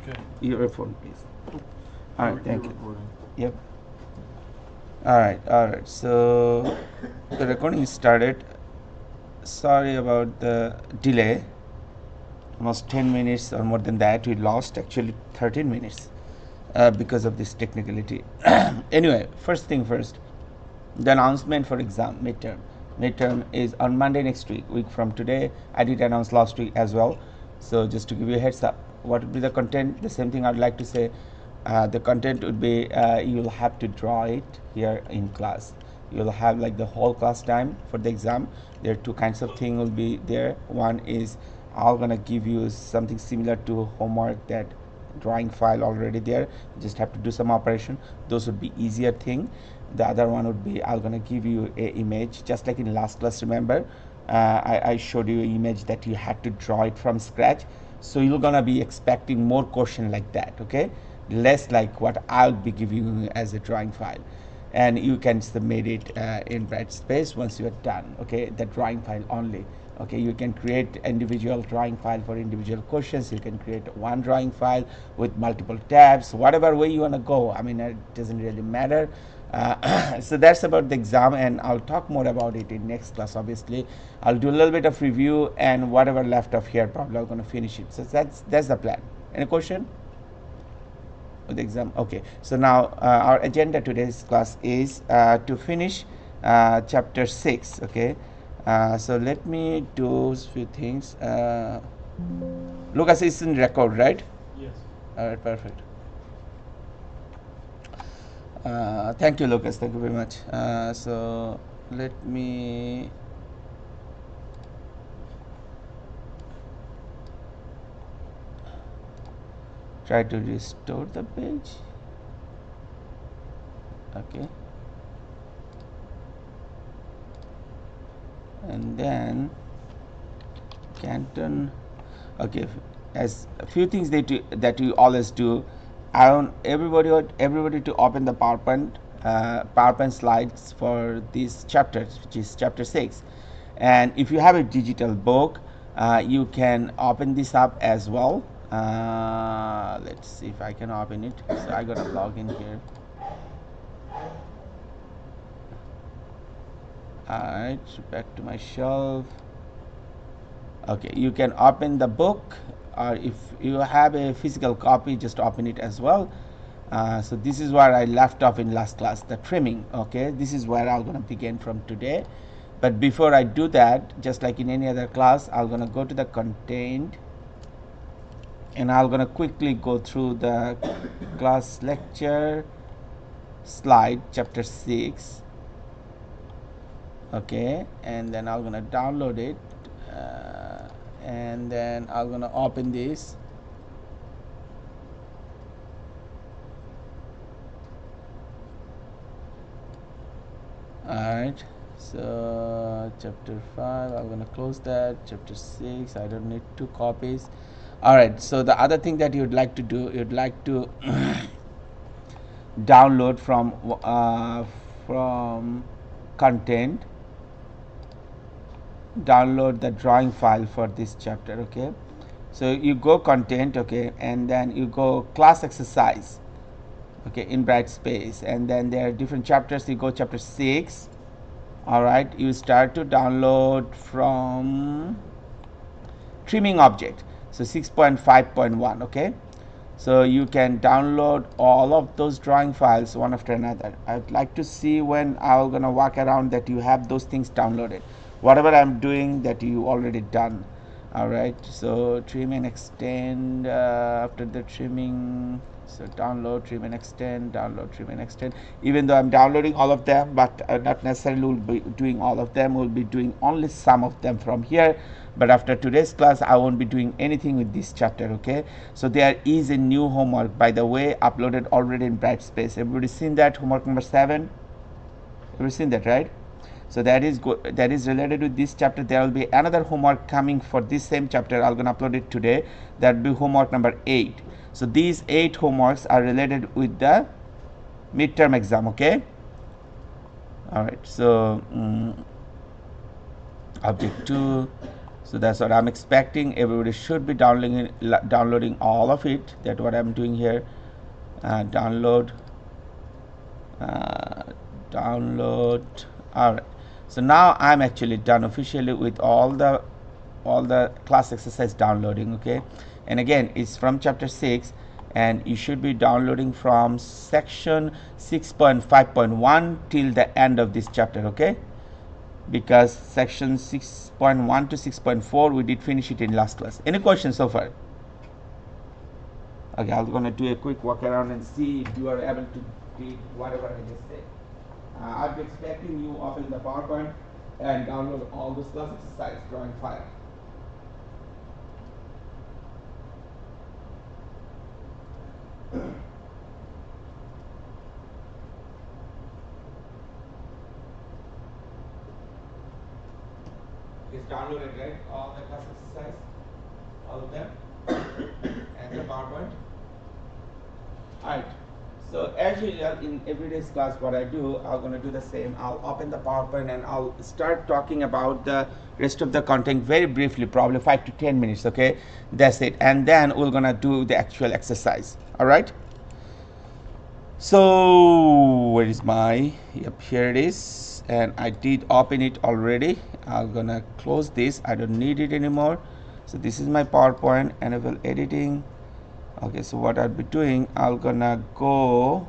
Okay. Your phone, please. All right, thank you. Recording. Yep. All right. So the recording started. Sorry about the delay. Almost 10 minutes or more than that. We lost actually 13 minutes because of this technicality. Anyway, first thing first. The announcement for exam midterm. Midterm is on Monday next week from today. I did announce last week as well. So just to give you a heads up, what would be the content? The same thing I'd like to say. The content would be you'll have to draw it here in class. You'll have like the whole class time for the exam. There are two kinds of thing will be there. One is I'm gonna give you something similar to homework, that drawing file already there. You just have to do some operation. Those would be easier thing. The other one would be I'm gonna give you a image just like in last class. Remember, I showed you an image that you had to draw it from scratch. So you're gonna be expecting more question like that, okay? Less like what I'll be giving you as a drawing file, and you can submit it in Brightspace once you are done. Okay, the drawing file only. Okay, you can create individual drawing file for individual questions. You can create one drawing file with multiple tabs, whatever way you want to go. I mean, it doesn't really matter. So that's about the exam, and I'll talk more about it in next class. Obviously, I'll do a little bit of review, and whatever left of here, probably I'm going to finish it. So that's the plan. Any question with the exam? Okay, so now our agenda today's class is to finish chapter 6. Okay, so let me do a few things. Lucas is in record, right? Yes. All right, perfect. Thank you, Lucas. Thank you very much. So let me try to restore the page. Okay, and then Canton. Okay, as a few things that you always do. I want everybody to open the PowerPoint slides for this chapter, which is chapter 6. And if you have a digital book, you can open this up as well. Let's see if I can open it. So I gotta log in here. Alright, back to my shelf. Okay, you can open the book, or if you have a physical copy, just open it as well. So this is where I left off in last class, the trimming. Okay, this is where I'm going to begin from today. But before I do that, just like in any other class, I'm going to go to the content, and I'm going to quickly go through the class lecture slide chapter 6. Okay, and then I'm going to download it, and then I'm going to open this. Alright, so chapter 5, I'm gonna close that. Chapter 6, I don't need 2 copies. Alright, so the other thing that you'd like to do, you'd like to download from content, download the drawing file for this chapter. Okay, so you go content, okay, and then you go class exercise, okay, in Brightspace, and then there are different chapters. You go chapter 6. All right, you start to download from trimming object, so 6.5.1. okay, so you can download all of those drawing files one after another. I'd like to see when I'm gonna walk around that you have those things downloaded, whatever I'm doing that you already done. All right, so trim and extend. After the trimming, so download, trim and extend, download, trim and extend. Even though I'm downloading all of them, but not necessarily will be doing all of them. We'll be doing only some of them from here. But after today's class, I won't be doing anything with this chapter. Okay, so there is a new homework, by the way, uploaded already in Brightspace. Everybody seen that homework number 7? Everybody seen that, right? So that is related to this chapter. There will be another homework coming for this same chapter. I'm gonna upload it today. That will be homework number 8. So these 8 homeworks are related with the midterm exam. Okay, all right, so object 2. So that's what I'm expecting. Everybody should be downloading all of it. That's what I'm doing here. Download. All right. So now I'm actually done officially with all the class exercise downloading. Okay, and again, it's from chapter 6, and you should be downloading from section 6.5.1 till the end of this chapter. Okay, because section 6.1 to 6.4 we did finish it in last class. Any questions so far? Okay, I'm gonna do a quick walk around and see if you are able to read whatever I just said. I'll be expecting you open the PowerPoint and download all those class exercise drawing file. It's downloaded, right? All the class exercise, all of them, and the PowerPoint. Alright. So as usual in everyday's class, what I do, I'm going to do the same. I'll open the PowerPoint and I'll start talking about the rest of the content very briefly, probably 5 to 10 minutes. Okay, that's it. And then we're going to do the actual exercise. All right. So where is my? Yep, here it is. And I did open it already. I'm going to close this. I don't need it anymore. So this is my PowerPoint. Enable editing. Okay, so what I'll be doing, I'm gonna go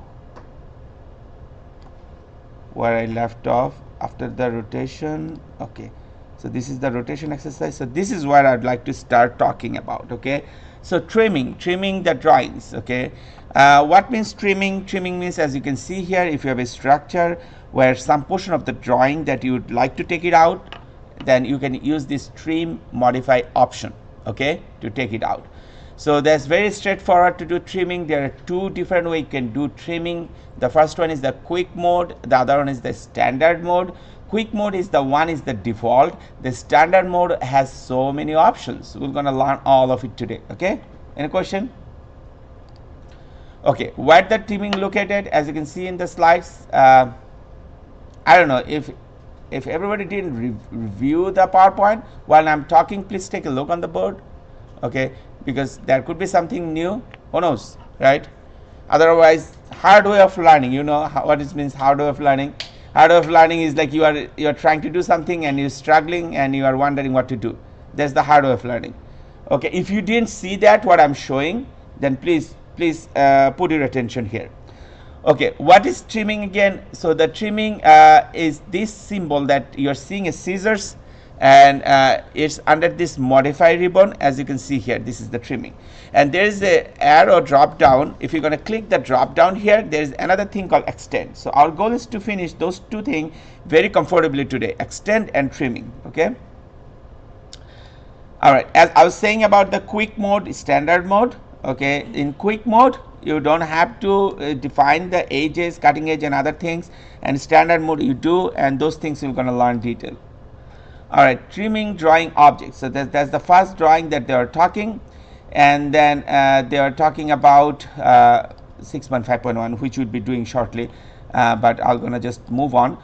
where I left off after the rotation. Okay, so this is the rotation exercise. So this is what I'd like to start talking about. Okay, so trimming the drawings. Okay, what means trimming? Trimming means, as you can see here, if you have a structure where some portion of the drawing that you would like to take it out, then you can use this trim modify option, okay, to take it out. So that's very straightforward to do trimming. There are two different ways you can do trimming. The first one is the quick mode, the other one is the standard mode. Quick mode is the default. The standard mode has so many options. We're going to learn all of it today. Okay, any question? Okay, where the trimming located, as you can see in the slides. I don't know if everybody didn't review the PowerPoint while I'm talking. Please take a look on the board. Okay, because there could be something new, who knows, right? Otherwise, hard way of learning, you know what it means, hard way of learning. Hard way of learning is like you are trying to do something and you're struggling and you are wondering what to do. That's the hard way of learning. Okay, if you didn't see that what I'm showing, then please put your attention here. Okay, what is trimming again? So the trimming is this symbol that you're seeing as scissors, and it's under this modify ribbon. As you can see here, this is the trimming, and there is a arrow drop down. If you're going to click the drop down here, there is another thing called extend. So our goal is to finish those two things very comfortably today, extend and trimming. Okay, all right, as I was saying about the quick mode, standard mode. Okay, in quick mode you don't have to define the edges, cutting edge and other things, and standard mode you do, and those things we're going to learn detail. All right, trimming drawing objects. So that's the first drawing that they are talking, and then they are talking about 6.5.1, which we'll be doing shortly, but I'm gonna just move on.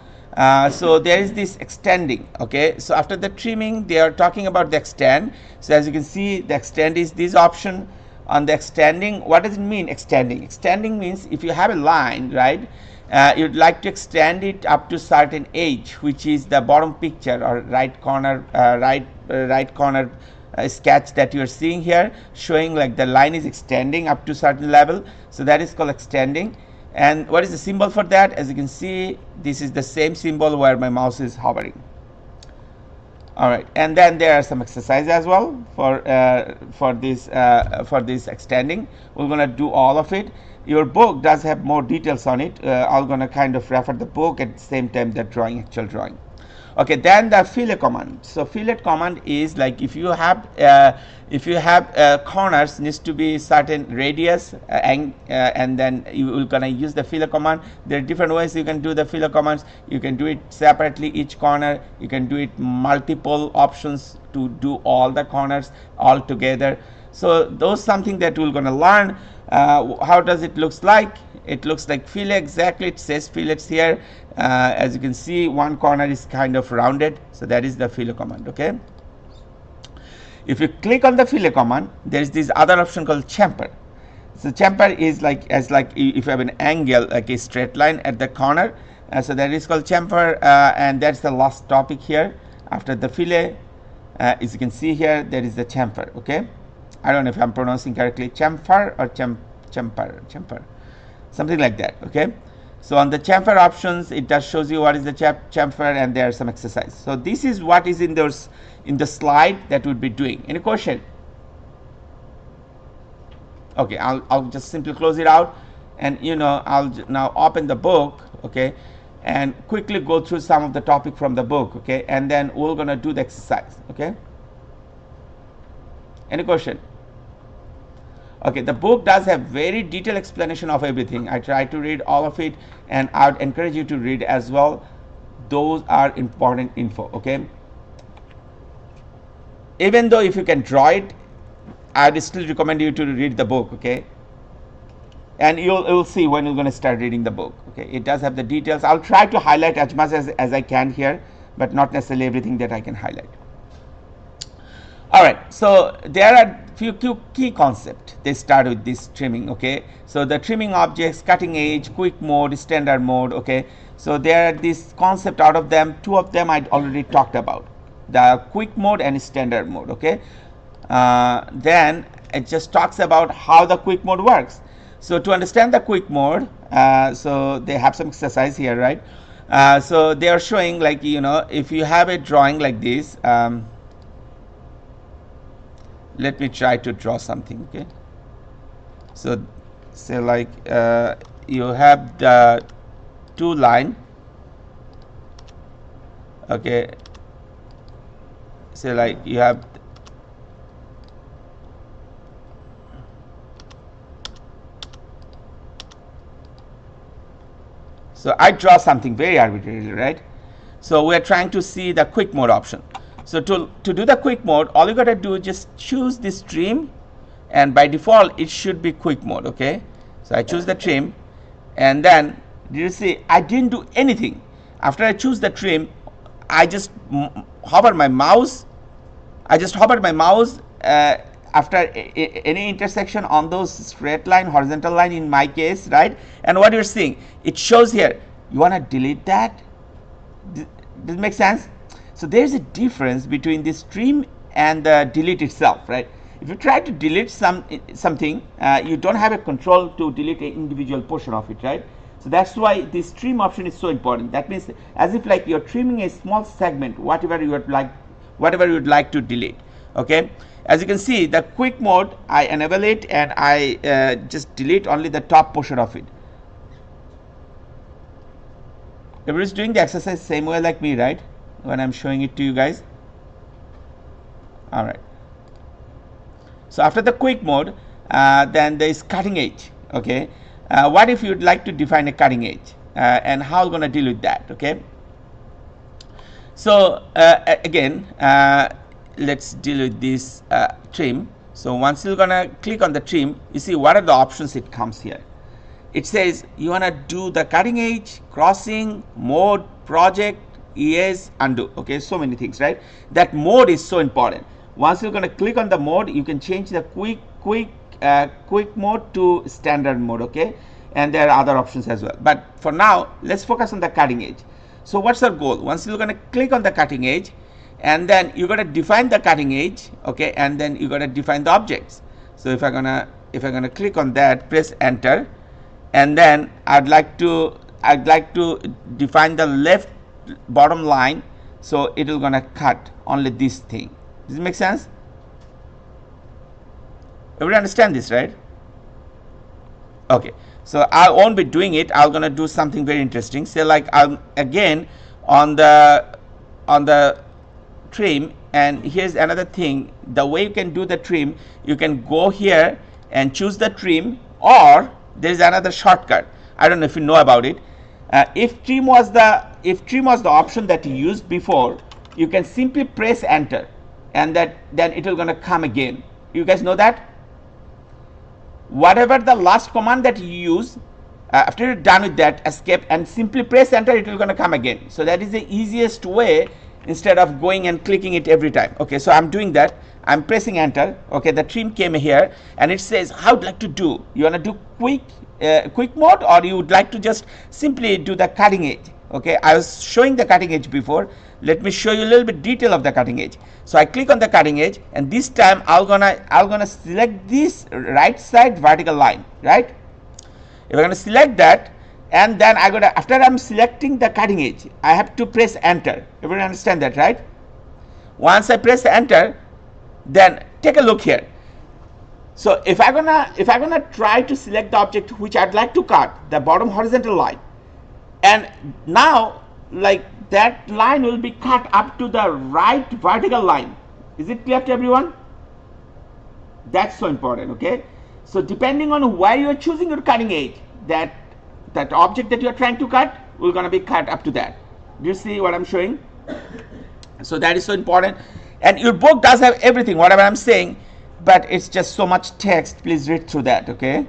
So there is this extending. Okay, so after the trimming, they are talking about the extend. So as you can see, the extend is this option. On the extending, what does it mean? Extending. Extending means if you have a line, right? You'd like to extend it up to certain edge, which is the bottom picture or right corner, right corner sketch that you are seeing here, showing like the line is extending up to certain level. So that is called extending. And what is the symbol for that? As you can see, this is the same symbol where my mouse is hovering. All right, and then there are some exercises as well for this extending. We're going to do all of it. Your book does have more details on it. I'm going to kind of refer the book at the same time that actual drawing. Okay, then the fillet command. So fillet command is like if you have corners needs to be certain radius and then you will gonna use the fillet command. There are different ways you can do the fillet commands. You can do it separately each corner. You can do it multiple options to do all the corners all together. So those something that we're gonna learn. How does it looks like? It looks like fillet exactly. It says fillets here. As you can see, one corner is kind of rounded, so that is the fillet command. Okay. If you click on the fillet command, there is this other option called chamfer. So chamfer is like if you have an angle like a straight line at the corner. So that is called chamfer, and that's the last topic here after the fillet. As you can see here, there is the chamfer. Okay, I don't know if I'm pronouncing correctly, chamfer or chamfer, something like that. Okay, so on the chamfer options, it just shows you what is the chamfer, and there are some exercise. So this is what is in the slide that we'll be doing. Any question? Okay, I'll just simply close it out, and I'll now open the book, okay, and quickly go through some of the topic from the book, okay, and then we're gonna do the exercise. Okay, any question? Okay, the book does have very detailed explanation of everything. I try to read all of it, and I would encourage you to read as well. Those are important info. Okay, even though if you can draw it, I would still recommend you to read the book. Okay, and you'll see when you're going to start reading the book. Okay, it does have the details. I'll try to highlight as much as I can here, but not necessarily everything that I can highlight. All right, so there are few key concepts. They start with this trimming. Okay, so the trimming objects, cutting edge, quick mode, standard mode. Okay, so there are this concept. Out of them, two of them I already talked about, the quick mode and standard mode. Okay, then it just talks about how the quick mode works. So to understand the quick mode, so they have some exercise here, right? So they are showing, like, if you have a drawing like this, let me try to draw something. Okay, so say like you have the two line. Okay, say like you have so I draw something very arbitrarily, right? So we are trying to see the quick mode option. So to do the quick mode, all you got to do is just choose this trim, and by default it should be quick mode. Okay, so I choose the trim, and then you see I didn't do anything. After I choose the trim, I just hover my mouse. After any intersection on those straight line, horizontal line in my case, right? And what you're seeing, it shows here, you want to delete that. Does it make sense? So there's a difference between this trim and the delete itself, right? If you try to delete something, you don't have a control to delete an individual portion of it, right? So that's why this trim option is so important. That means as if like you're trimming a small segment, whatever you would like to delete. Okay, as you can see, the quick mode, I enable it, and I just delete only the top portion of it. Everybody's doing the exercise same way like me, right? When I'm showing it to you guys. All right, so after the quick mode, then there is cutting edge. Okay, what if you'd like to define a cutting edge, and how you're going to deal with that? Okay, so again, let's deal with this trim. So once you're going to click on the trim, you see what are the options. It comes here. It says you want to do the cutting edge, crossing, mode, project, ES, undo. Okay, so many things, right? That mode is so important. Once you're going to click on the mode, you can change the quick mode to standard mode. Okay, and there are other options as well, but for now let's focus on the cutting edge. So what's our goal? Once you're going to click on the cutting edge, and then you're going to define the cutting edge. Okay, and then you're going to define the objects. So if I'm gonna click on that, press enter, and then I'd like to define the left bottom line, so it will gonna cut only this thing. Does it make sense? Everybody understand this, right? Okay, so I won't be doing it. I'm gonna do something very interesting. Say like I'm again on the trim, and here's another thing. The way you can do the trim, you can go here and choose the trim, or there's another shortcut. I don't know if you know about it. If trim was the option that you used before, you can simply press enter, and then it will gonna come again. You guys know that? Whatever the last command that you use, after you're done with that, escape and simply press enter, it will gonna come again. So that is the easiest way, instead of going and clicking it every time. Okay, so I'm doing that. I'm pressing enter. Okay, the trim came here and it says how would like to do. You want to do quick mode, or you would like to just simply do the cutting edge. Okay, I was showing the cutting edge before. Let me show you a little bit detail of the cutting edge. So I click on the cutting edge, and this time I'm gonna select this right side vertical line, right? If I'm gonna select that, and then after I'm selecting the cutting edge, I have to press enter. Everyone understand that, right? Once I press enter, then take a look here. So if I'm gonna try to select the object which I'd like to cut, the bottom horizontal line, and now like that line will be cut up to the right vertical line. Is it clear to everyone? That's so important. Okay, so depending on where you are choosing your cutting edge, that object that you are trying to cut will gonna be cut up to that. Do you see what I'm showing? So that is so important, and your book does have everything whatever I'm saying, but it's just so much text. Please read through that, okay,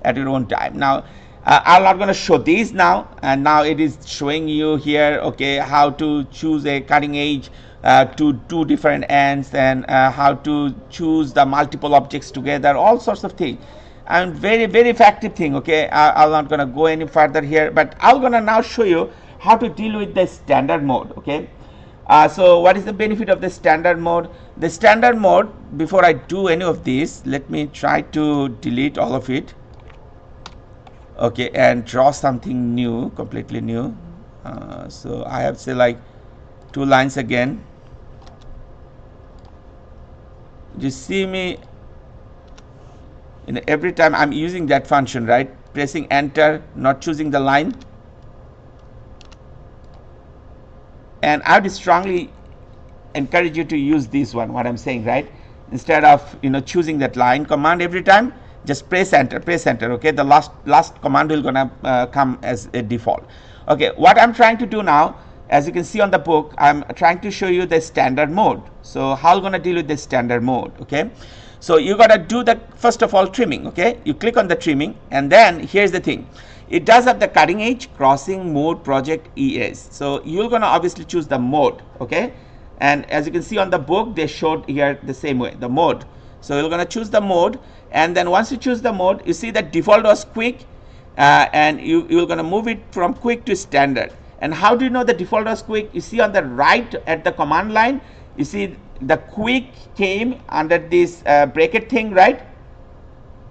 at your own time. Now I'm not going to show these now, and now it is showing you here, okay, how to choose a cutting edge to two different ends, and how to choose the multiple objects together, all sorts of things, and very effective thing. Okay, I'm not going to go any further here, but I'm going to now show you how to deal with the standard mode. Okay, so what is the benefit of the standard mode? The standard mode, before I do any of this, let me try to delete all of it. Okay, and draw something new, completely new. So I have say like 2 lines again. You see me, every time I'm using that function, right? Pressing enter, not choosing the line. And I would strongly encourage you to use this one, what I'm saying, right? Instead of choosing that line command every time, just press enter. Okay, the last command will gonna come as a default. Okay, what I'm trying to do now, as you can see on the book, I'm trying to show you the standard mode. So how I'm gonna deal with the standard mode? Okay, so you gotta do the first of all trimming. Okay, you click on the trimming, and then here's the thing, it does have the cutting edge, crossing, mode, project, ES. So you're gonna obviously choose the mode. Okay, and as you can see on the book, they showed here the same way, the mode. So you're gonna choose the mode, and then once you choose the mode, you see that default was quick, and you're gonna move it from quick to standard. And how do you know the default was quick? You see on the right at the command line, you see the quick came under this bracket thing, right?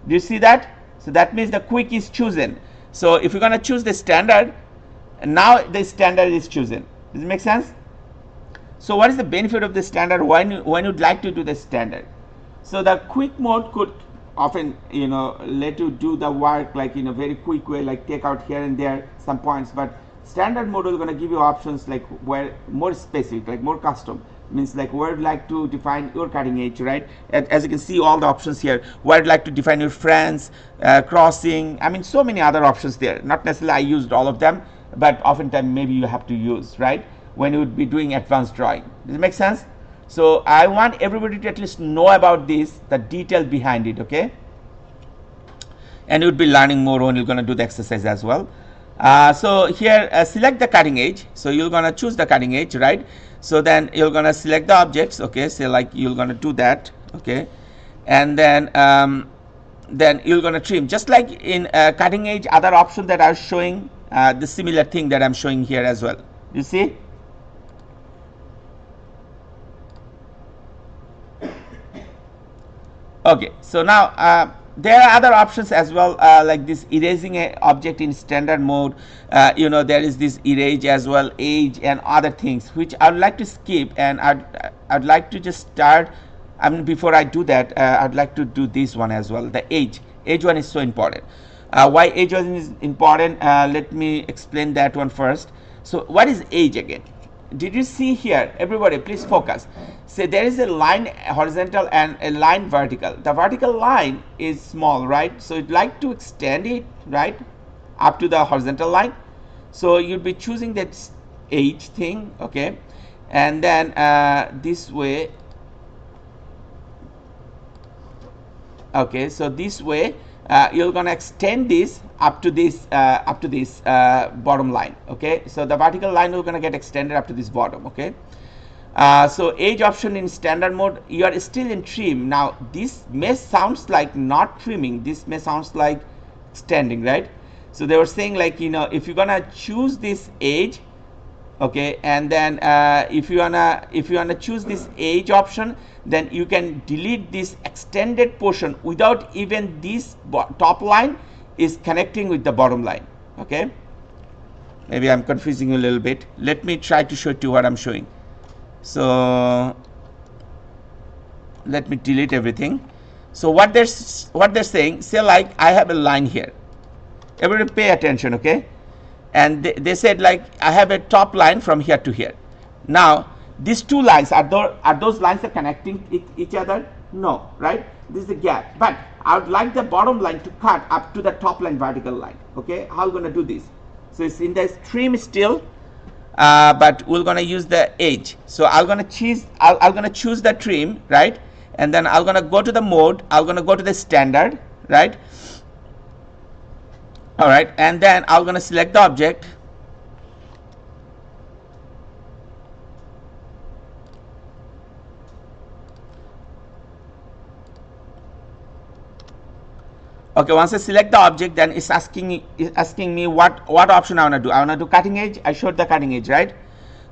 Do you see that? So that means the quick is chosen. So if you're gonna choose the standard, and now the standard is chosen. Does it make sense? So what is the benefit of the standard when you'd like to do the standard? So the quick mode could often let you do the work like in a very quick way, like take out here and there some points, but standard mode is going to give you options like where more specific, like more custom, means like where you'd like to define your cutting edge, right? As you can see all the options here, where you'd like to define your friends, crossing, I mean so many other options there. Not necessarily I used all of them, but oftentimes maybe you have to use, right, when you would be doing advanced drawing. Does it make sense? So I want everybody to at least know about this, the detail behind it, okay? And you'll be learning more when you're going to do the exercise as well. So here select the cutting edge. So you're going to choose the cutting edge, right? So then you're going to select the objects, okay? So like you're going to do that, okay? And then you're going to trim. Just like in cutting edge, other option that I was showing, the similar thing that I'm showing here as well. You see? Okay, so now there are other options as well, like this erasing a object in standard mode. There is this erase as well, age and other things which I would like to skip, and I'd like to just start. I mean, before I do that, I'd like to do this one as well. The age one is so important. Why age one is important? Let me explain that one first. So what is age again? Did you see here? Everybody, please focus. So there is a line horizontal and a line vertical. The vertical line is small, right? So you'd like to extend it, right, up to the horizontal line. So you'd be choosing that age thing, okay, and then this way. Okay, so this way you're gonna extend this up to this bottom line. Okay, so the vertical line is gonna get extended up to this bottom. Okay, So edge option in standard mode, you are still in trim. Now this may sounds like not trimming, this may sounds like extending, right? So they were saying like, you know, if you're gonna choose this edge, okay, and then if you wanna choose this edge option, then you can delete this extended portion without even this top line is connecting with the bottom line. Okay, maybe I'm confusing you a little bit. Let me try to show you what I'm showing. So let me delete everything. So what they're saying, say like I have a line here, everybody pay attention, okay? And they said like I have a top line from here to here. Now these two lines, are those lines are connecting each other? No, right? This is the gap, but I would like the bottom line to cut up to the top line vertical line. Okay, how are we going to do this? So it's in the trim still, but we're going to use the edge. So I'm going to choose the trim, right? And then I'm going to go to the mode, I'm going to go to the standard, right? All right, and then I'm going to select the object. Okay, once I select the object, then it's asking me what option I want to do. I want to do cutting edge. I showed the cutting edge, right?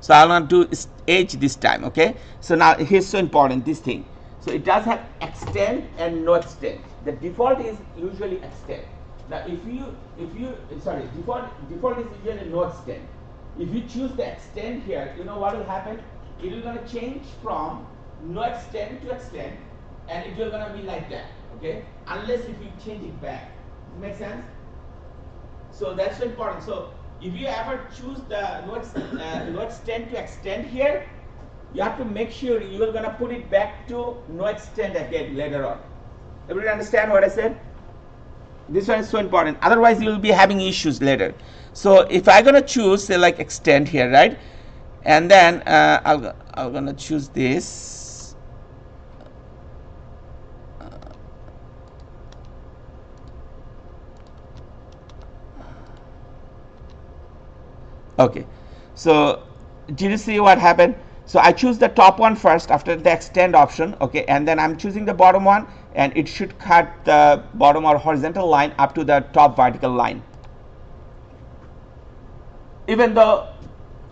So I want to do edge this time. Okay, so now here's so important, this thing. So it does have extend and no extend. The default is usually extend. Now if you sorry, default is usually no extend. If you choose the extend here, you know what will happen? It is going to change from no extend to extend, and it will going to be like that. Okay, unless if you change it back. Does it make sense? So that's so important. So if you ever choose the no extend to extend here, you have to make sure you are going to put it back to no extend again later on. Everybody understand what I said? This one is so important. Otherwise, you will be having issues later. So if I'm going to choose, say like extend here, right? And then I'm going to choose this. Okay, so did you see what happened? So I choose the top one first after the extend option, okay, and then I'm choosing the bottom one, and it should cut the bottom or horizontal line up to the top vertical line, even though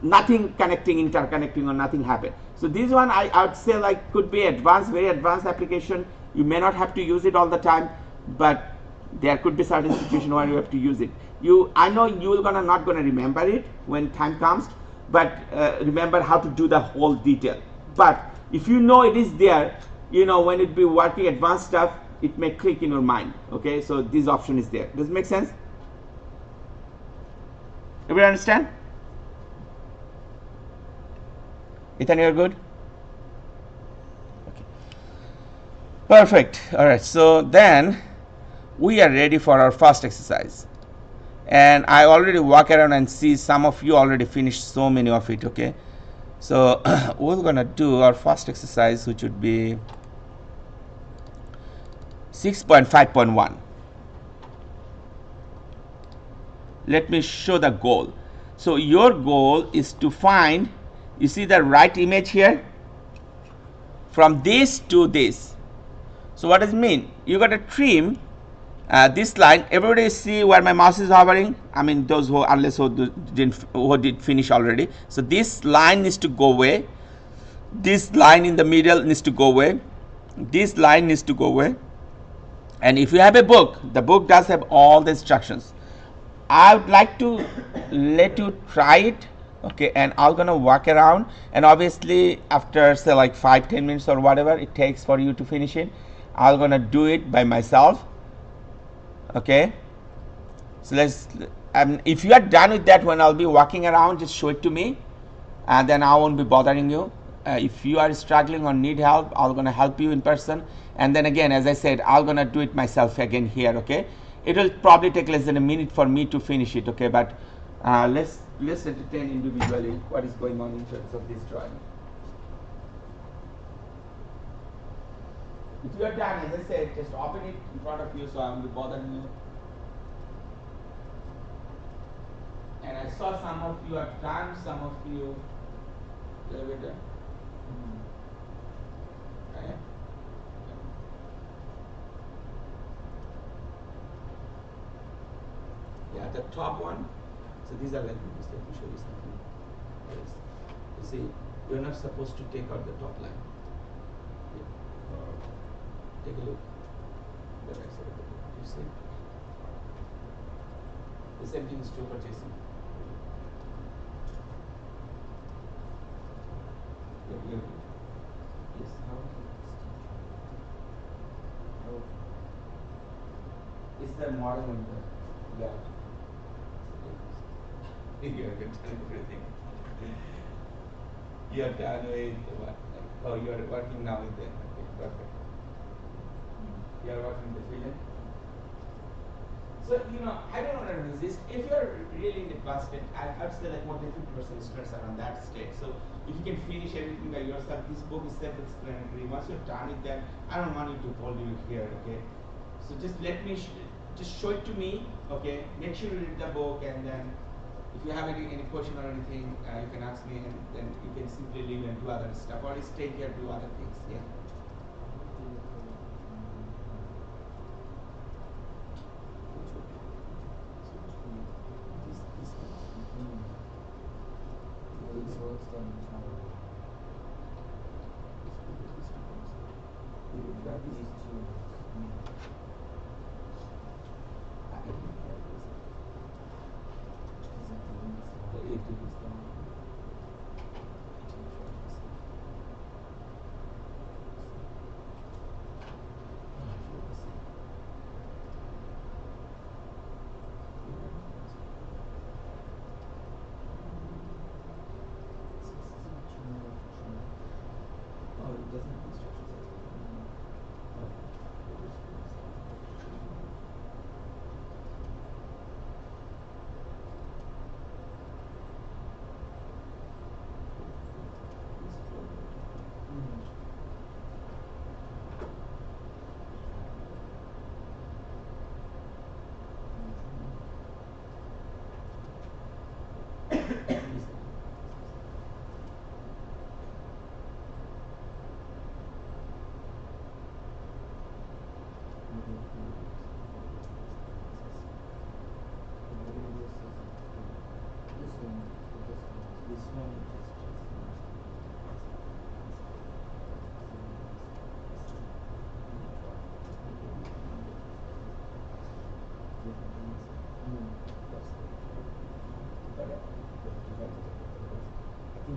nothing interconnecting or nothing happened. So this one I would say like could be advanced, very advanced application. You may not have to use it all the time, but there could be certain situation where you have to use it. I know you're not gonna remember it when time comes, but remember how to do the whole detail. But if you know it is there, you know when it be working advanced stuff, it may click in your mind. Okay, so this option is there. Does it make sense? Everybody understand? Ethan, you're good? Okay. Perfect. All right. So then we are ready for our first exercise. And I already walk around and see some of you already finished so many of it. Okay, so we're gonna do our first exercise, which would be 6.5.1. Let me show the goal. So your goal is to find, you see the right image here, from this to this. So what does it mean? You got to trim this line. Everybody see where my mouse is hovering? I mean those who, unless who did finish already. So this line needs to go away. This line in the middle needs to go away. This line needs to go away. And if you have a book, the book does have all the instructions. I would like to let you try it. Okay, and I'm gonna walk around, and obviously after say like 5-10 minutes or whatever it takes for you to finish it, I'm gonna do it by myself. Okay, so if you are done with that, when I'll be walking around, just show it to me, and then I won't be bothering you. If you are struggling or need help, I'm gonna help you in person, and then again, as I said, I'm gonna do it myself again here. Okay, it will probably take less than a minute for me to finish it. Okay, but let's entertain individually what is going on in terms of this drawing. If you are done, as I said, just open it in front of you, so I won't be bothering you. And I saw some of you are done, some of you a little bit done. Right? Yeah, the top one. So these are like this. Let me show you something else. You see, you're not supposed to take out the top line. Take a look. The right side of the book. You see? The same thing is true for Jason. Yes. It's the model in the lab. You have done everything. You have done with what? Oh, you are working now with them. Okay, perfect. You are working with the villain. So, I don't want to resist. If you're really in the advanced state, I'd say like more than 50% students are on that state. So, if you can finish everything by yourself, this book is self-explanatory. Once you're done with that, I don't want you to hold you here, okay? So, just let me, just show it to me, okay? Make sure you read the book, and then if you have any question or anything, you can ask me, and then you can simply leave and do other stuff, or stay here, do other things, yeah.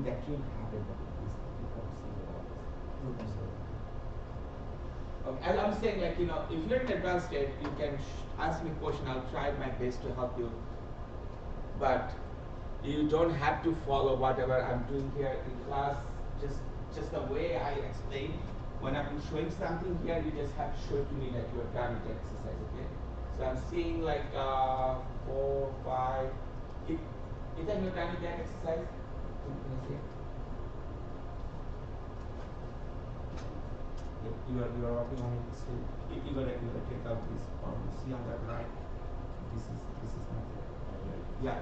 That will happen, but it is difficult to see all this. Okay, I'm saying, like, if you're in advanced state, you can ask me a question. I'll try my best to help you. But you don't have to follow whatever I'm doing here in class. Just the way I explain. When I'm showing something here, you just have to show it to me that you are done with the exercise, okay? So I'm seeing like 4, 5. Is that you're done with that exercise? Can you see? You are working on it still. You gotta take out this form. See on that right. This is not there. Yeah.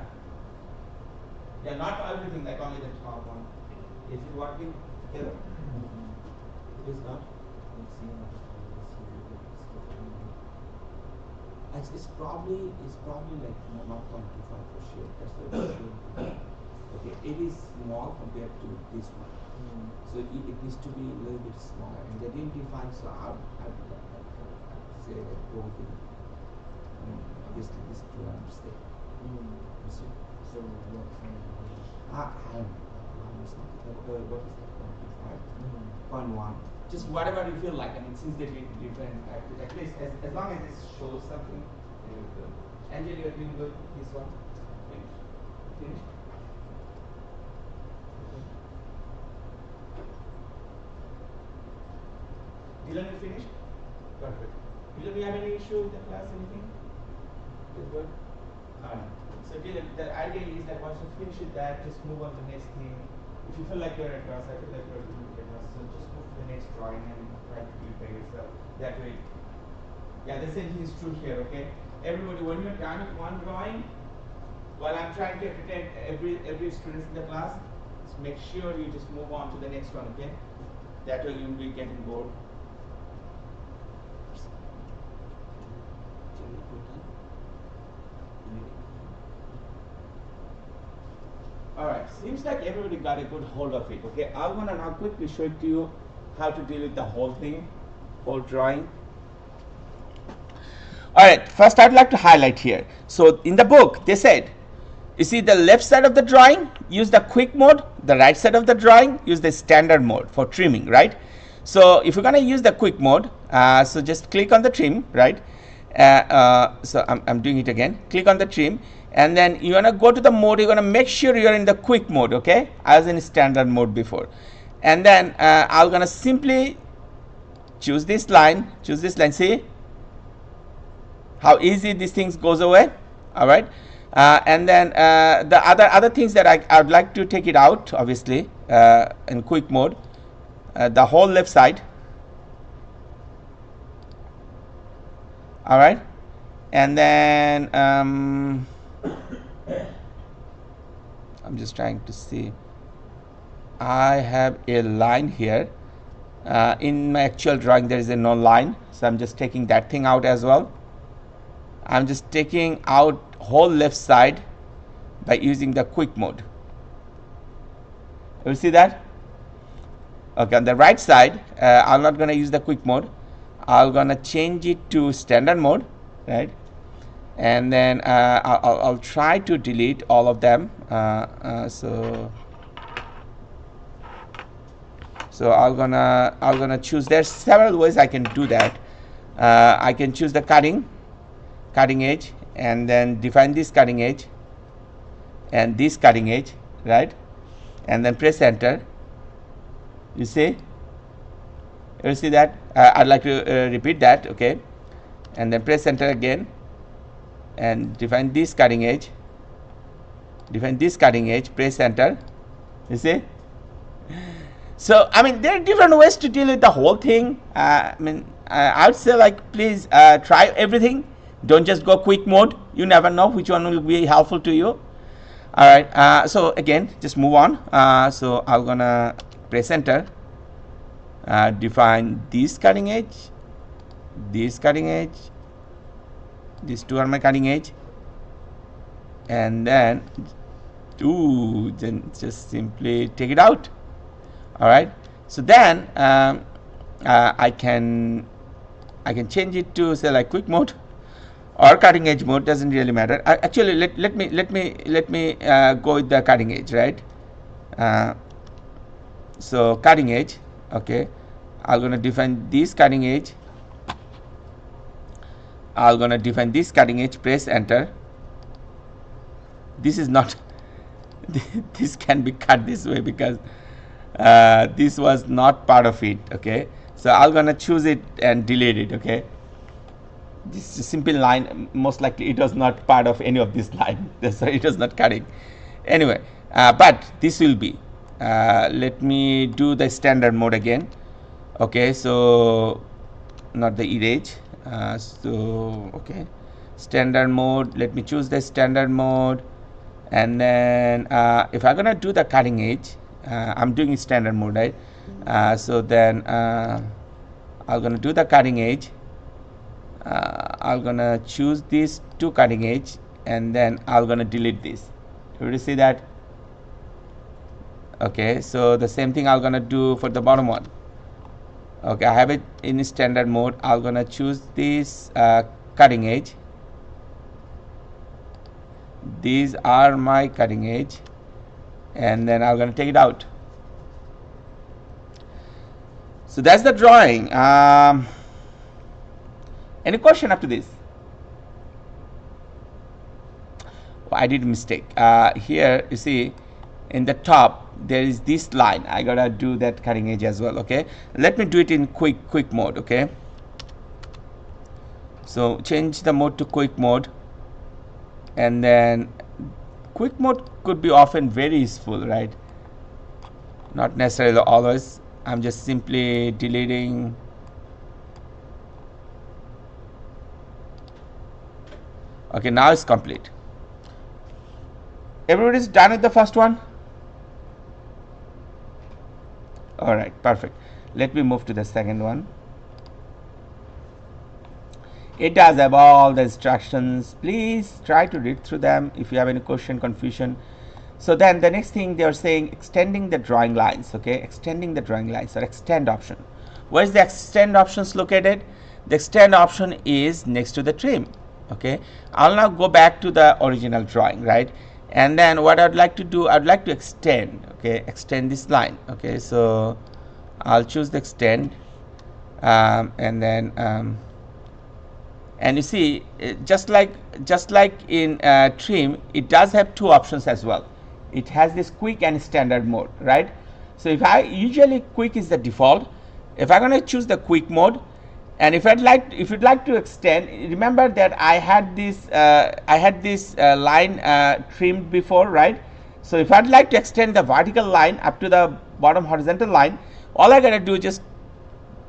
Yeah, not everything, like only the top one. Is it working together? It is not. It's probably like 1.25 for sure. That's what it's sure. Okay, it is small compared to this one. So it needs to be a little bit smaller, and they didn't define. So I'd say that go with it. Obviously this is to understand. You see? So what kind of what is that? 0.1. Just whatever you feel like. I mean, since they did different, at least as long as it shows something, you're good. Angel, you're doing good. This one, finish. Dylan, you finished? Perfect. Dylan, you have any issue with the class? Anything? You're good. So Dylan, the idea is that once you finish with that, just move on to the next thing. If you feel like you're advanced, I feel like you're doing advanced, so just move to the next drawing and try to do it by yourself. That way, yeah, the same thing is true here, okay? Everybody, when you're done with one drawing, while I'm trying to entertain every student in the class, make sure you just move on to the next one, okay? That way you will be getting bored. Alright, seems like everybody got a good hold of it, okay? I'm gonna now quickly show it to you how to deal with the whole thing, whole drawing. Alright, first I'd like to highlight here. So in the book, they said, you see the left side of the drawing, use the quick mode, the right side of the drawing, use the standard mode for trimming, right? So if you're gonna use the quick mode, so just click on the trim, right? So I'm doing it again. Click on the trim, and then you're gonna go to the mode. You're gonna make sure you're in the quick mode, okay, as in standard mode before. And then I'm gonna simply choose this line. See how easy these things goes away. All right. And then the other things that I'd like to take it out, obviously, in quick mode, the whole left side. All right, and then I'm just trying to see. I have a line here. In my actual drawing, there is no line, so I'm just taking that thing out as well. I'm just taking out whole left side by using the quick mode. You see that? Okay, on the right side, I'm not going to use the quick mode. I'm going to change it to standard mode, right? And then I'll try to delete all of them. So I'm gonna choose. There's several ways I can do that. I can choose the cutting edge, and then define this cutting edge and this cutting edge, right? And then press enter. You see that? I'd like to repeat that, okay? And then press enter again, and define this cutting edge. Press enter. You see? So I mean, there are different ways to deal with the whole thing. I would say, like, please try everything. Don't just go quick mode. You never know which one will be helpful to you. All right. So again, just move on. So I'm gonna press enter. Define this cutting edge. These two are my cutting edge. And then just simply take it out. All right. So then I can change it to, say, like quick mode or cutting edge mode. Doesn't really matter. Actually, let me go with the cutting edge, right? So cutting edge. Okay. I'm gonna define this cutting edge. Press enter. This is not. This can be cut this way because this was not part of it. Okay, so I'm gonna choose it and delete it. Okay, this is a simple line. Most likely it was not part of any of this line, so it was not cutting. Anyway, but this will be. Let me do the standard mode again. Okay, so not the erase. Okay, standard mode. Let me choose the standard mode, and then if I'm gonna do the cutting edge, I'm doing standard mode, right? So then I'm gonna do the cutting edge. I'm gonna choose these two cutting edge, and then I'm gonna delete this. You see that? Okay, so the same thing I'm gonna do for the bottom one. Okay, I have it in standard mode. I'm gonna choose this cutting edge. These are my cutting edge, and then I'm gonna take it out. So that's the drawing. Any question up to this? Oh, I did a mistake. Here you see in the top there is this line. I gotta do that cutting edge as well. Okay, let me do it in quick mode. Okay, so change the mode to quick mode, and then quick mode could be often very useful, right? Not necessarily always. I'm just simply deleting. Okay, now it's complete. Everybody's done with the first one? All right, perfect. Let me move to the second one. It does have all the instructions. Please try to read through them if you have any question, confusion. So then the next thing they are saying, extending the drawing lines. Okay, extending the drawing lines, or extend option. Where is the extend options located? The extend option is next to the trim. Okay, I'll now go back to the original drawing, right? And then what I'd like to do, I'd like to extend. Okay, extend this line. Okay, so I'll choose the extend, and then and you see, just like in trim, it does have two options as well. It has this quick and standard mode, right? So if I usually quick is the default. If I'm going to choose the quick mode, and if you'd like to extend, remember that I had this line trimmed before, right? So if I'd like to extend the vertical line up to the bottom horizontal line, all I gotta do is just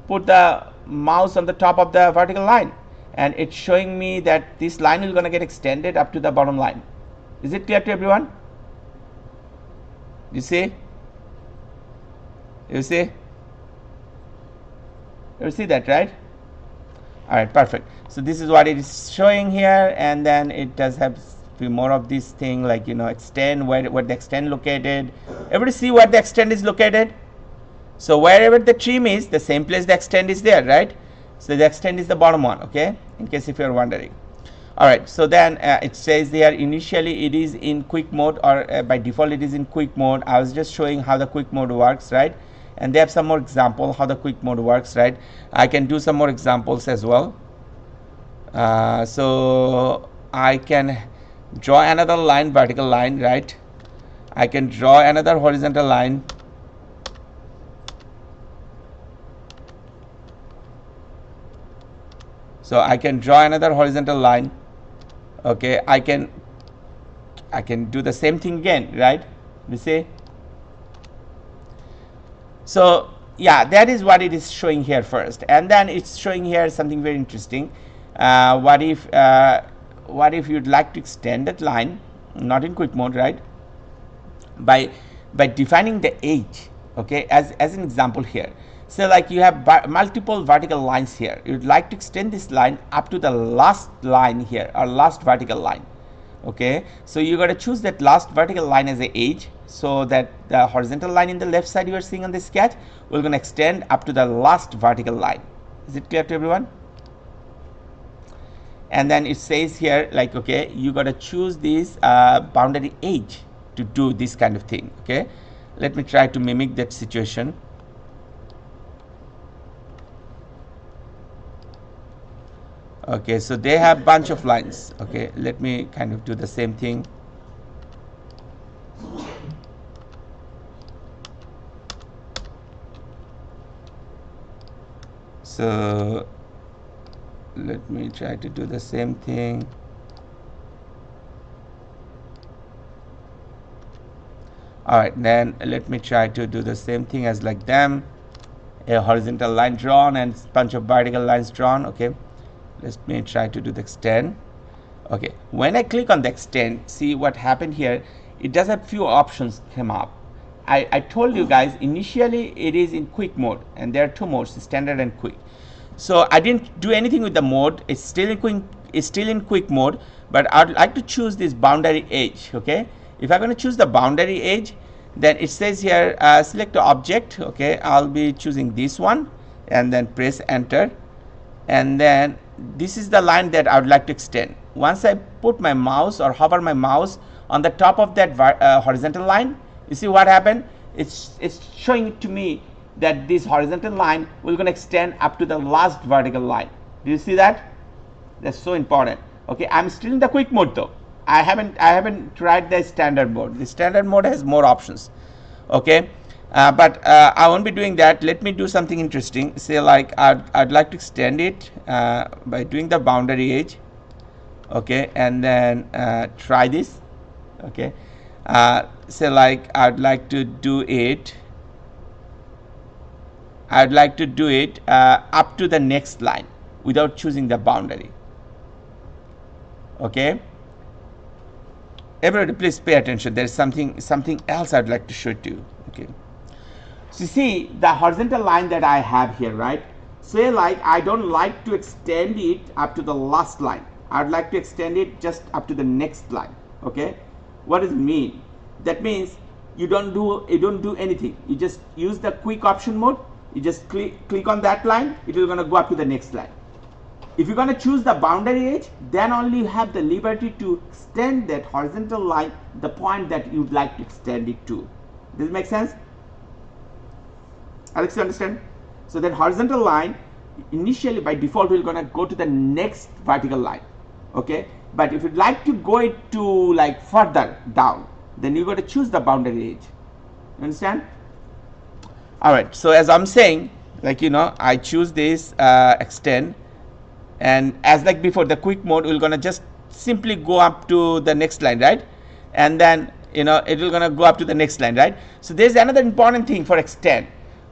put the mouse on the top of the vertical line, and it's showing me that this line is going to get extended up to the bottom line. Is it clear to everyone? You see? You see that, right? All right, perfect. So this is what it is showing here, and then it does have few more of this thing, like, you know, extend, where the extend located. Everybody see where the extend is located? So wherever the trim is, the same place the extend is there, right? So the extend is the bottom one, okay, in case if you're wondering. All right, so then it says there initially it is in quick mode, or by default it is in quick mode. I was just showing how the quick mode works, right? And they have some more example how the quick mode works, right? I can do some more examples as well. So I can draw another line, vertical line, right? I can draw another horizontal line. So I can draw another horizontal line. Okay, I can do the same thing again, right? You see? So yeah, that is what it is showing here first, and then it's showing here something very interesting. What if you'd like to extend that line, not in quick mode, right? By defining the edge, okay, as an example here. So like you have multiple vertical lines here. You'd like to extend this line up to the last line here, or last vertical line. Okay, so you got to choose that last vertical line as an edge, so that the horizontal line in the left side you are seeing on the sketch will going to extend up to the last vertical line. Is it clear to everyone? And then it says here, like, okay, you got to choose this boundary edge to do this kind of thing. Okay, let me try to mimic that situation. Okay, so they have bunch of lines. Okay, let me kind of do the same thing. So let me try to do the same thing. All right, then let me try to do the same thing as like them. A horizontal line drawn and bunch of vertical lines drawn. Okay, let me try to do the extend. Okay, when I click on the extend, see what happened here. It does have few options come up. I told you guys initially it is in quick mode, and there are two modes, standard and quick. So I didn't do anything with the mode. It's still in quick mode, but I'd like to choose this boundary edge. Okay, if I'm going to choose the boundary edge, then it says here select the object. Okay, I'll be choosing this one, and then press enter, and then this is the line that I would like to extend. Once I put my mouse or hover my mouse on the top of that horizontal line, you see what happened? It's showing it to me that this horizontal line will going to extend up to the last vertical line. Do you see that? That's so important. Okay, I'm still in the quick mode though. I haven't tried the standard mode. The standard mode has more options. Okay, but I won't be doing that. Let me do something interesting. Say like I'd like to extend it by doing the boundary edge. Okay, and then try this. Okay, say like I'd like to do it up to the next line without choosing the boundary. Okay, everybody please pay attention. There's something else I'd like to show to you. Okay, So see the horizontal line that I have here, right? Say like I don't like to extend it up to the last line. I'd like to extend it just up to the next line. Okay, what does it mean? That means you don't do anything. You just use the quick option mode. You just click on that line. It is going to go up to the next line. If you're going to choose the boundary edge, then only you have the liberty to extend that horizontal line the point that you'd like to extend it to. Does it make sense? Alex, you understand? So that horizontal line initially by default we're going to go to the next vertical line. Okay, but if you'd like to go it to like further down, then you got to choose the boundary edge. You understand? All right, so as I'm saying, like, you know, I choose this extend, and as like before the quick mode, we're gonna just simply go up to the next line, right? And then, you know, it will gonna go up to the next line, right? So there's another important thing for extend.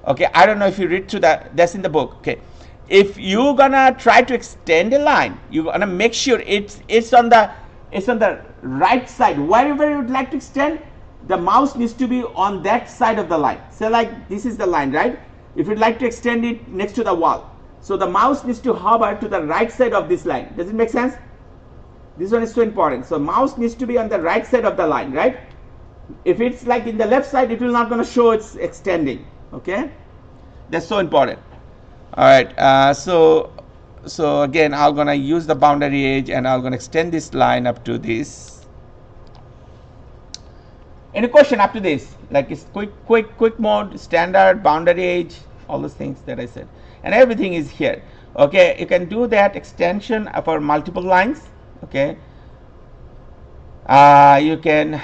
Okay, I don't know if you read through that, that's in the book. Okay, if you're gonna try to extend a line, you're gonna make sure it's on the right side. Wherever you'd like to extend, the mouse needs to be on that side of the line. So like this is the line, right? If you'd like to extend it next to the wall, so the mouse needs to hover to the right side of this line. Does it make sense? This one is so important. So mouse needs to be on the right side of the line, right? If it's like in the left side, it will not going to show it's extending. Okay, that's so important. All right, so again I'm gonna use the boundary edge and I'm gonna extend this line up to this. Any question up to this? Like it's quick mode, standard, boundary edge, all those things that I said, and everything is here. Okay, you can do that extension for multiple lines. Okay, you can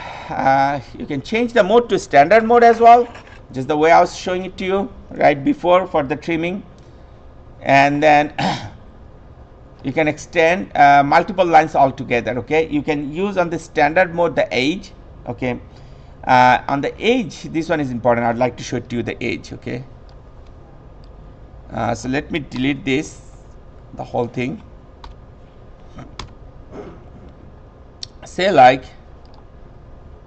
change the mode to standard mode as well, just the way I was showing it to you right before for the trimming. And then you can extend multiple lines altogether. Okay, you can use on the standard mode the edge. Okay, on the edge, this one is important. I'd like to show it to you the edge. Okay, so let me delete this, the whole thing. Say like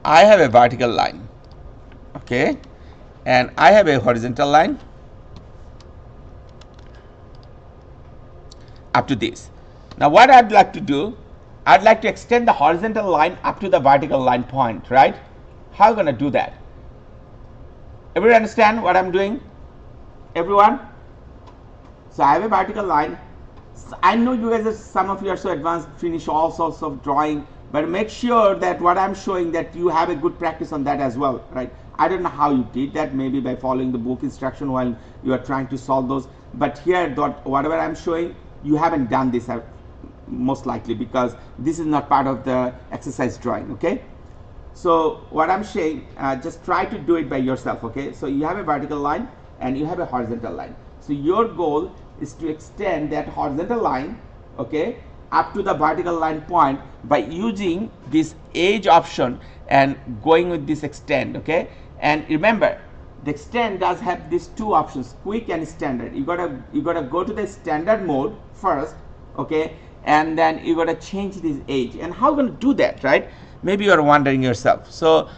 I have a vertical line, okay, and I have a horizontal line up to this. Now what I'd like to do, I'd like to extend the horizontal line up to the vertical line point, right? How are you going to do that? Everyone understand what I'm doing? Everyone? So I have a vertical line. So I know you guys, some of you are so advanced, finish all sorts of drawing, but make sure that what I'm showing, that you have a good practice on that as well, right? I don't know how you did that, maybe by following the book instruction while you are trying to solve those, but here whatever I'm showing, you haven't done this most likely, because this is not part of the exercise drawing. Okay, so what I'm saying, just try to do it by yourself. Okay, so you have a vertical line and you have a horizontal line, so your goal is to extend that horizontal line, okay, up to the vertical line point by using this edge option and going with this extend. Okay, and remember the extend does have these two options, quick and standard. You gotta go to the standard mode first, okay, and then you gotta change this edge. And how you gonna do that, right? Maybe you are wondering yourself. So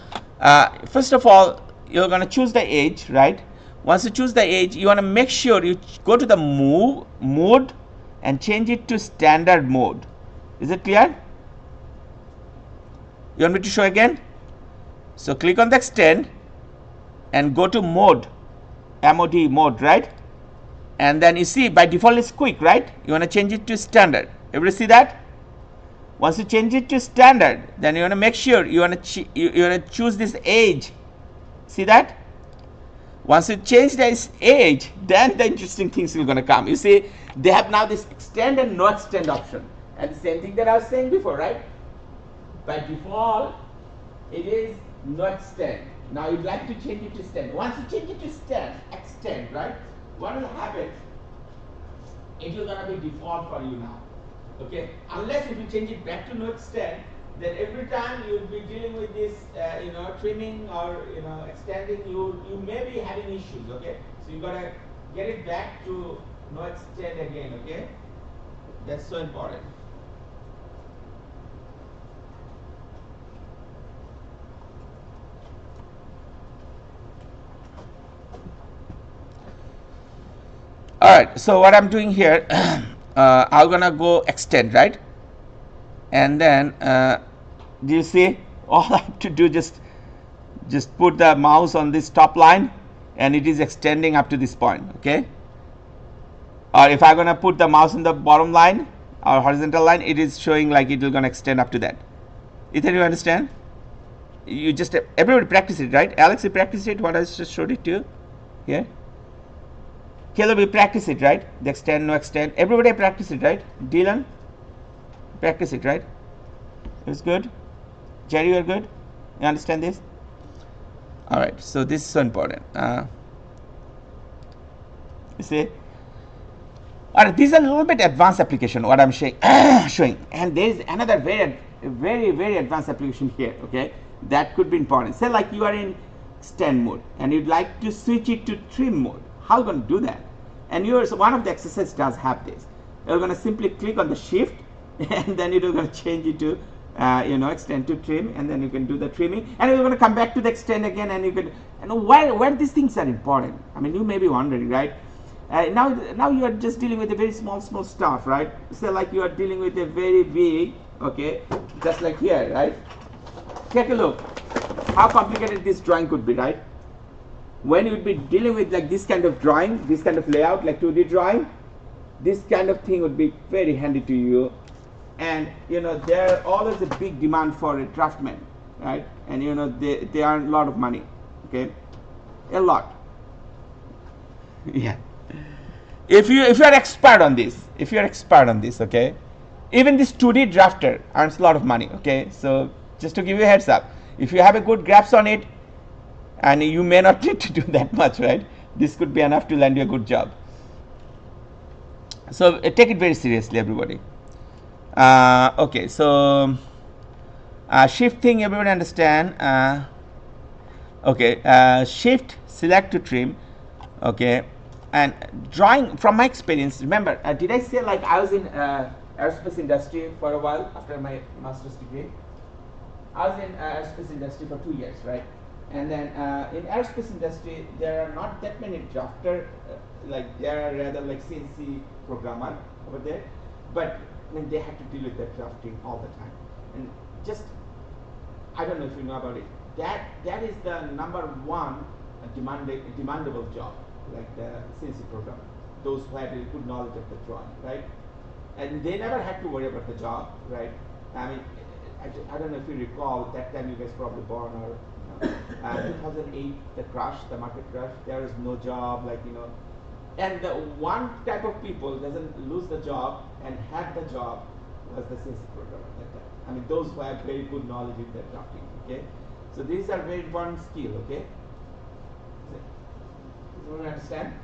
first of all, you're gonna choose the edge, right? Once you choose the edge, you want to make sure you go to the mode and change it to standard mode. Is it clear? You want me to show again? So click on the extend and go to mode, MOD mode, right? And then you see by default it's quick, right? You want to change it to standard. Everybody see that? Once you change it to standard, then you want to make sure you want to choose this edge. See that? Once you change this edge, then the interesting things are going to come. You see, they have now this extend and no extend option, and the same thing that I was saying before, right? By default, it is no extend. Now you'd like to change it to extend. Once you change it to extend, right? What will happen? It is going to be default for you now. Okay, unless if you change it back to no extend, then every time you will be dealing with this, trimming or extending, you may be having issues. Okay, so you gotta get it back to no extend again. Okay, that's so important. right, so what I'm doing here, I'm gonna go extend, right? And then do you see, all I have to do, just put the mouse on this top line and it is extending up to this point, okay? Or if I'm gonna put the mouse on the bottom line or horizontal line, it is showing like it will gonna extend up to that. Ethan, you understand? You just, everybody practice it, right? Alex, you practice it, what I just showed it to you here. Caleb, you practice it, right? The extend, no extend, everybody practice it, right? Dylan, practice it, right? It's good. Jerry, you're good? You understand this? All right, so this is so important. You see? All right, this is a little bit advanced application, what I'm showing. And there is another very advanced application here, okay? That could be important. Say like you are in extend mode and you'd like to switch it to trim mode. How are you going to do that? And one of the exercises does have this. You're going to simply click on the shift and then it will going to change it to extend to trim, and then you can do the trimming, and you're going to come back to the extend again, and you can, why these things are important. I mean, you may be wondering, right? Now you are just dealing with a very small stuff, right? Say like you are dealing with a very big, okay, just like here, right? Take a look how complicated this drawing could be, right? When you would be dealing with like this kind of drawing, this kind of layout, like 2D drawing, this kind of thing would be very handy to you. And there are always a big demand for a draftsman, right? And they earn a lot of money, okay, a lot. Yeah. If you are expert on this, okay, even this 2D drafter earns a lot of money, okay. So just to give you a heads up, if you have a good grasp on it, and you may not need to do that much, right? This could be enough to land you a good job. So take it very seriously, everybody. Okay, so shift thing, everyone understand? Okay, shift, select to trim, okay, and drawing. From my experience, remember, did I say like I was in aerospace industry for a while after my master's degree? I was in aerospace industry for 2 years, right? And then in aerospace industry, there are not that many drafter, like there are rather like CNC programmer over there, but they have to deal with that drafting all the time. And just, I don't know if you know about it, that is the #1 demandable job, like the CNC programmer, those who have a good knowledge of the drawing, right? And they never had to worry about the job, right? I mean, I don't know if you recall, that time you guys probably born, or 2008, the market crash, there is no job, like, and the one type of people doesn't lose the job and had the job was the CNC programmer at that time. I mean, those who have very good knowledge in their drafting, okay? So these are very important skill, okay? Do you understand?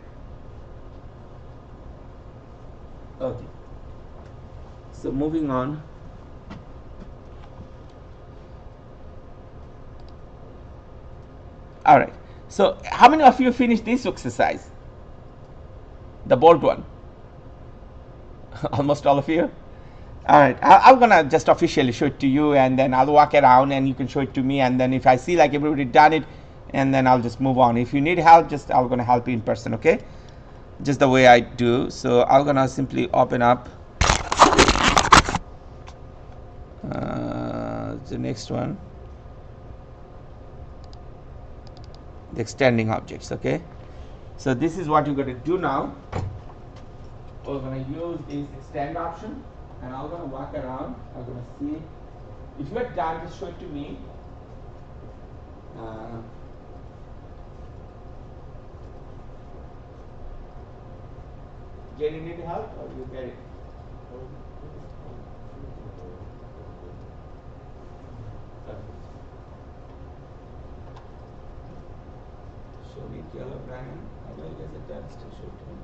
Okay. So moving on. All right. So how many of you finished this exercise? The bold one? Almost all of you? All right. I'm going to just officially show it to you, and then I'll walk around and you can show it to me, and then if I see like everybody done it, and then I'll just move on. If you need help, I'm going to help you in person, okay? Just the way I do. So I'm going to simply open up the next one. The extending objects, okay? So this is what you're going to do now. We're going to use this extend option, and I'm going to walk around. I'm going to see. If you're done, just show it to me. Jenny, need help, or you get it? Show me yellow, Brian. I know you guys are done. Still show it to me.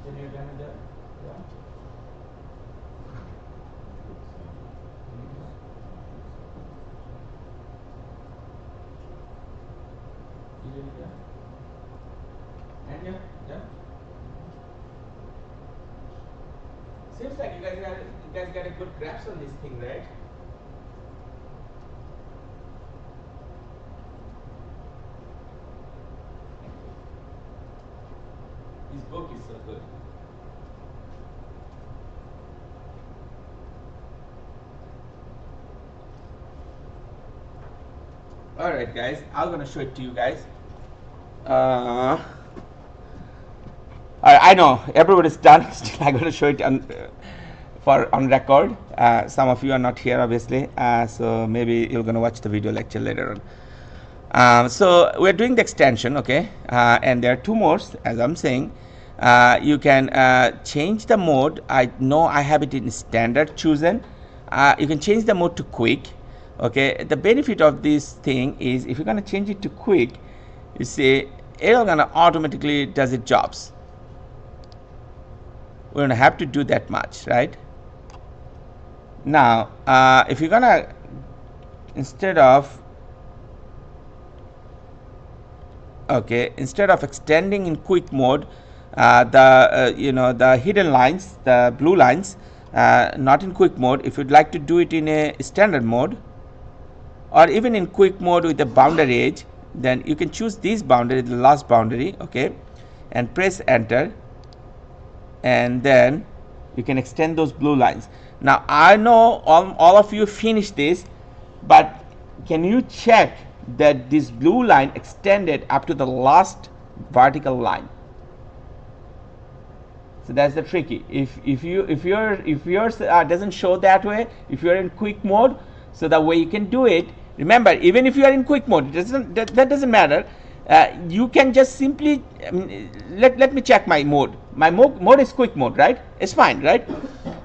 Jenny, you're done with that? Yeah. Seems like you guys got a good grasp on this thing, right? His book is so good. Alright guys, I'm gonna show it to you guys. I know everybody's done. Still, I'm gonna show it on record. Some of you are not here, obviously, so maybe you're gonna watch the video lecture later on. So we're doing the extension, okay, and there are two modes, as I'm saying. You can change the mode. I know I have it in standard chosen. You can change the mode to quick. Okay, the benefit of this thing is if you're going to change it to quick, you see it'll gonna automatically does its jobs. We don't have to do that much, right? Now if you're gonna, instead of extending in quick mode, the hidden lines, the blue lines, not in quick mode. If you'd like to do it in a standard mode or even in quick mode with the boundary edge, then you can choose this boundary, the last boundary, okay, and press enter, and then you can extend those blue lines. Now I know all of you finished this, but can you check that this blue line extended up to the last vertical line? So that's the tricky. If yours doesn't show that way, if you're in quick mode, so the way you can do it, remember, even if you are in quick mode, that doesn't matter. You can just simply let me check my mode. My mode is quick mode, right? It's fine, right?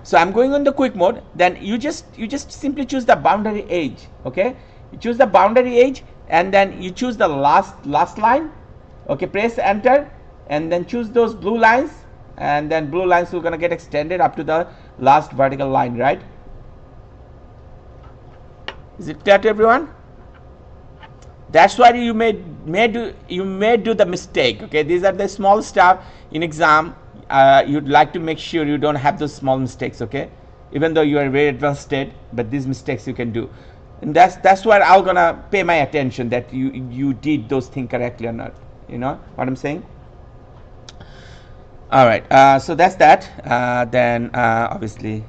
So I'm going on the quick mode. Then you just simply choose the boundary edge. Okay, you choose the boundary edge, and then you choose the last line. Okay, press enter, and then choose those blue lines, and then blue lines are gonna get extended up to the last vertical line, right? Is it clear to everyone? That's why you may do the mistake. Okay, these are the small stuff in exam. You'd like to make sure you don't have those small mistakes. Okay, even though you are very advanced state, but these mistakes you can do, and that's why I'm gonna pay my attention that you did those things correctly or not. You know what I'm saying? All right. So that's that. Then obviously,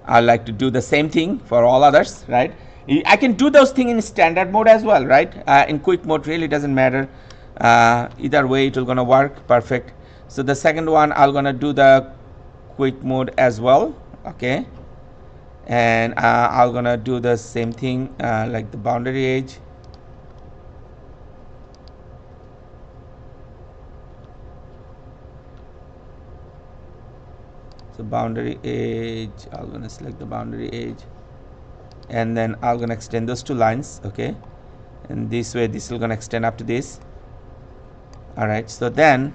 I like to do the same thing for all others, right? I can do those things in standard mode as well, right? In quick mode, really doesn't matter. Either way, it will gonna work perfect. So the second one, I'm gonna do the quick mode as well, okay? And I'm gonna do the same thing like the boundary edge. So boundary edge, I'm gonna select the boundary edge, and then I'm gonna extend those two lines, okay, and this way this will gonna extend up to this. All right, so then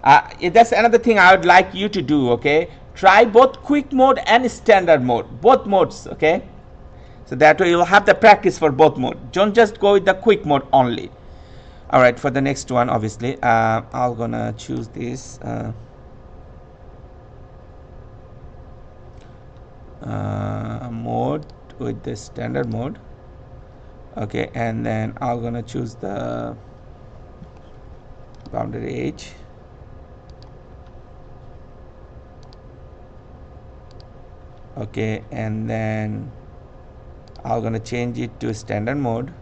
that's another thing I would like you to do, okay? Try both quick mode and standard mode, both modes, okay? So that way you'll have the practice for both modes. Don't just go with the quick mode only. All right, for the next one, obviously I'm gonna choose this mode with the standard mode, okay, and then I'm gonna choose the boundary edge, okay, and then I'm gonna change it to standard mode,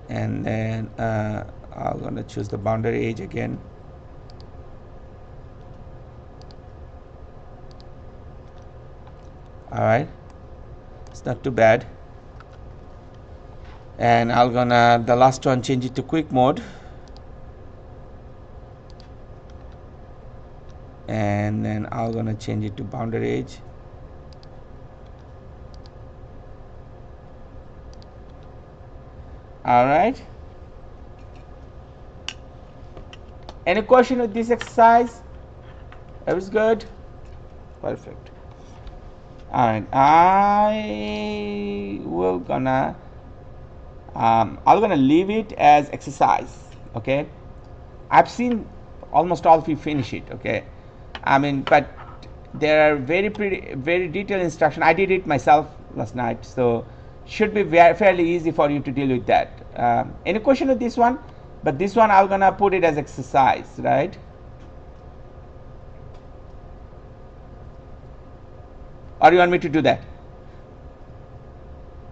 and then I'm gonna choose the boundary edge again. All right, it's not too bad. And I'm gonna the last one change it to quick mode, and then I'm gonna change it to boundary edge. All right, any question with this exercise? That was good, perfect. All right, I will gonna I'm gonna leave it as exercise, okay? I've seen almost all of you finish it, okay? I mean, but there are very detailed instruction. I did it myself last night, so should be fairly easy for you to deal with that. Any question with this one? But this one I'm gonna put it as exercise, right? Or you want me to do that?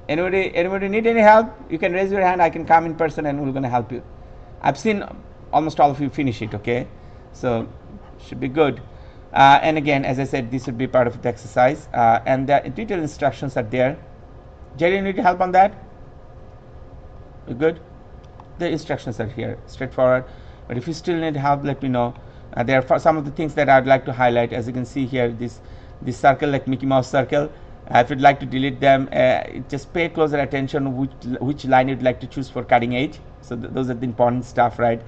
Anybody need any help? You can raise your hand. I can come in person and we're gonna help you. I've seen almost all of you finish it, okay? So should be good. And again, as I said, this would be part of the exercise, and the detailed instructions are there. Jerry, you need help on that? You good? The instructions are here, straightforward. But if you still need help, let me know. There are some of the things that I'd like to highlight. As you can see here, this circle, like Mickey Mouse circle. If you'd like to delete them, just pay closer attention which line you'd like to choose for cutting edge. So those are the important stuff, right?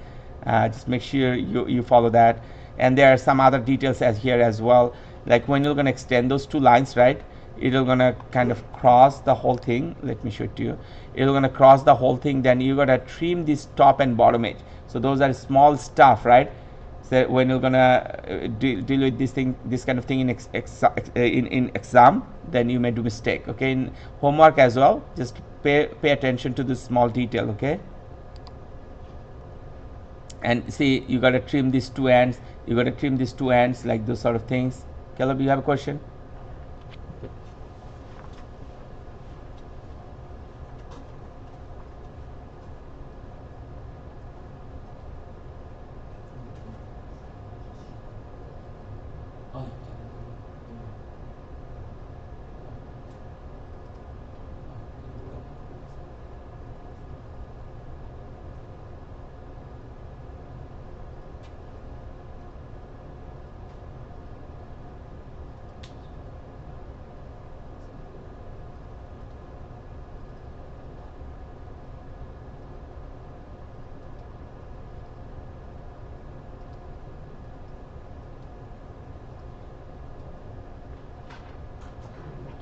Just make sure you follow that. And there are some other details as here as well, like when you're going to extend those two lines, right? It'll going to kind of cross the whole thing. Let me show it to you. It'll going to cross the whole thing. Then you got to trim this top and bottom edge. So those are small stuff, right? So when you're gonna deal with this kind of thing in exam, then you may do mistake. Okay, in homework as well, just pay attention to this small detail. Okay, and see, you gotta trim these two ends. You gotta trim these two ends, like those sort of things. Caleb, you have a question?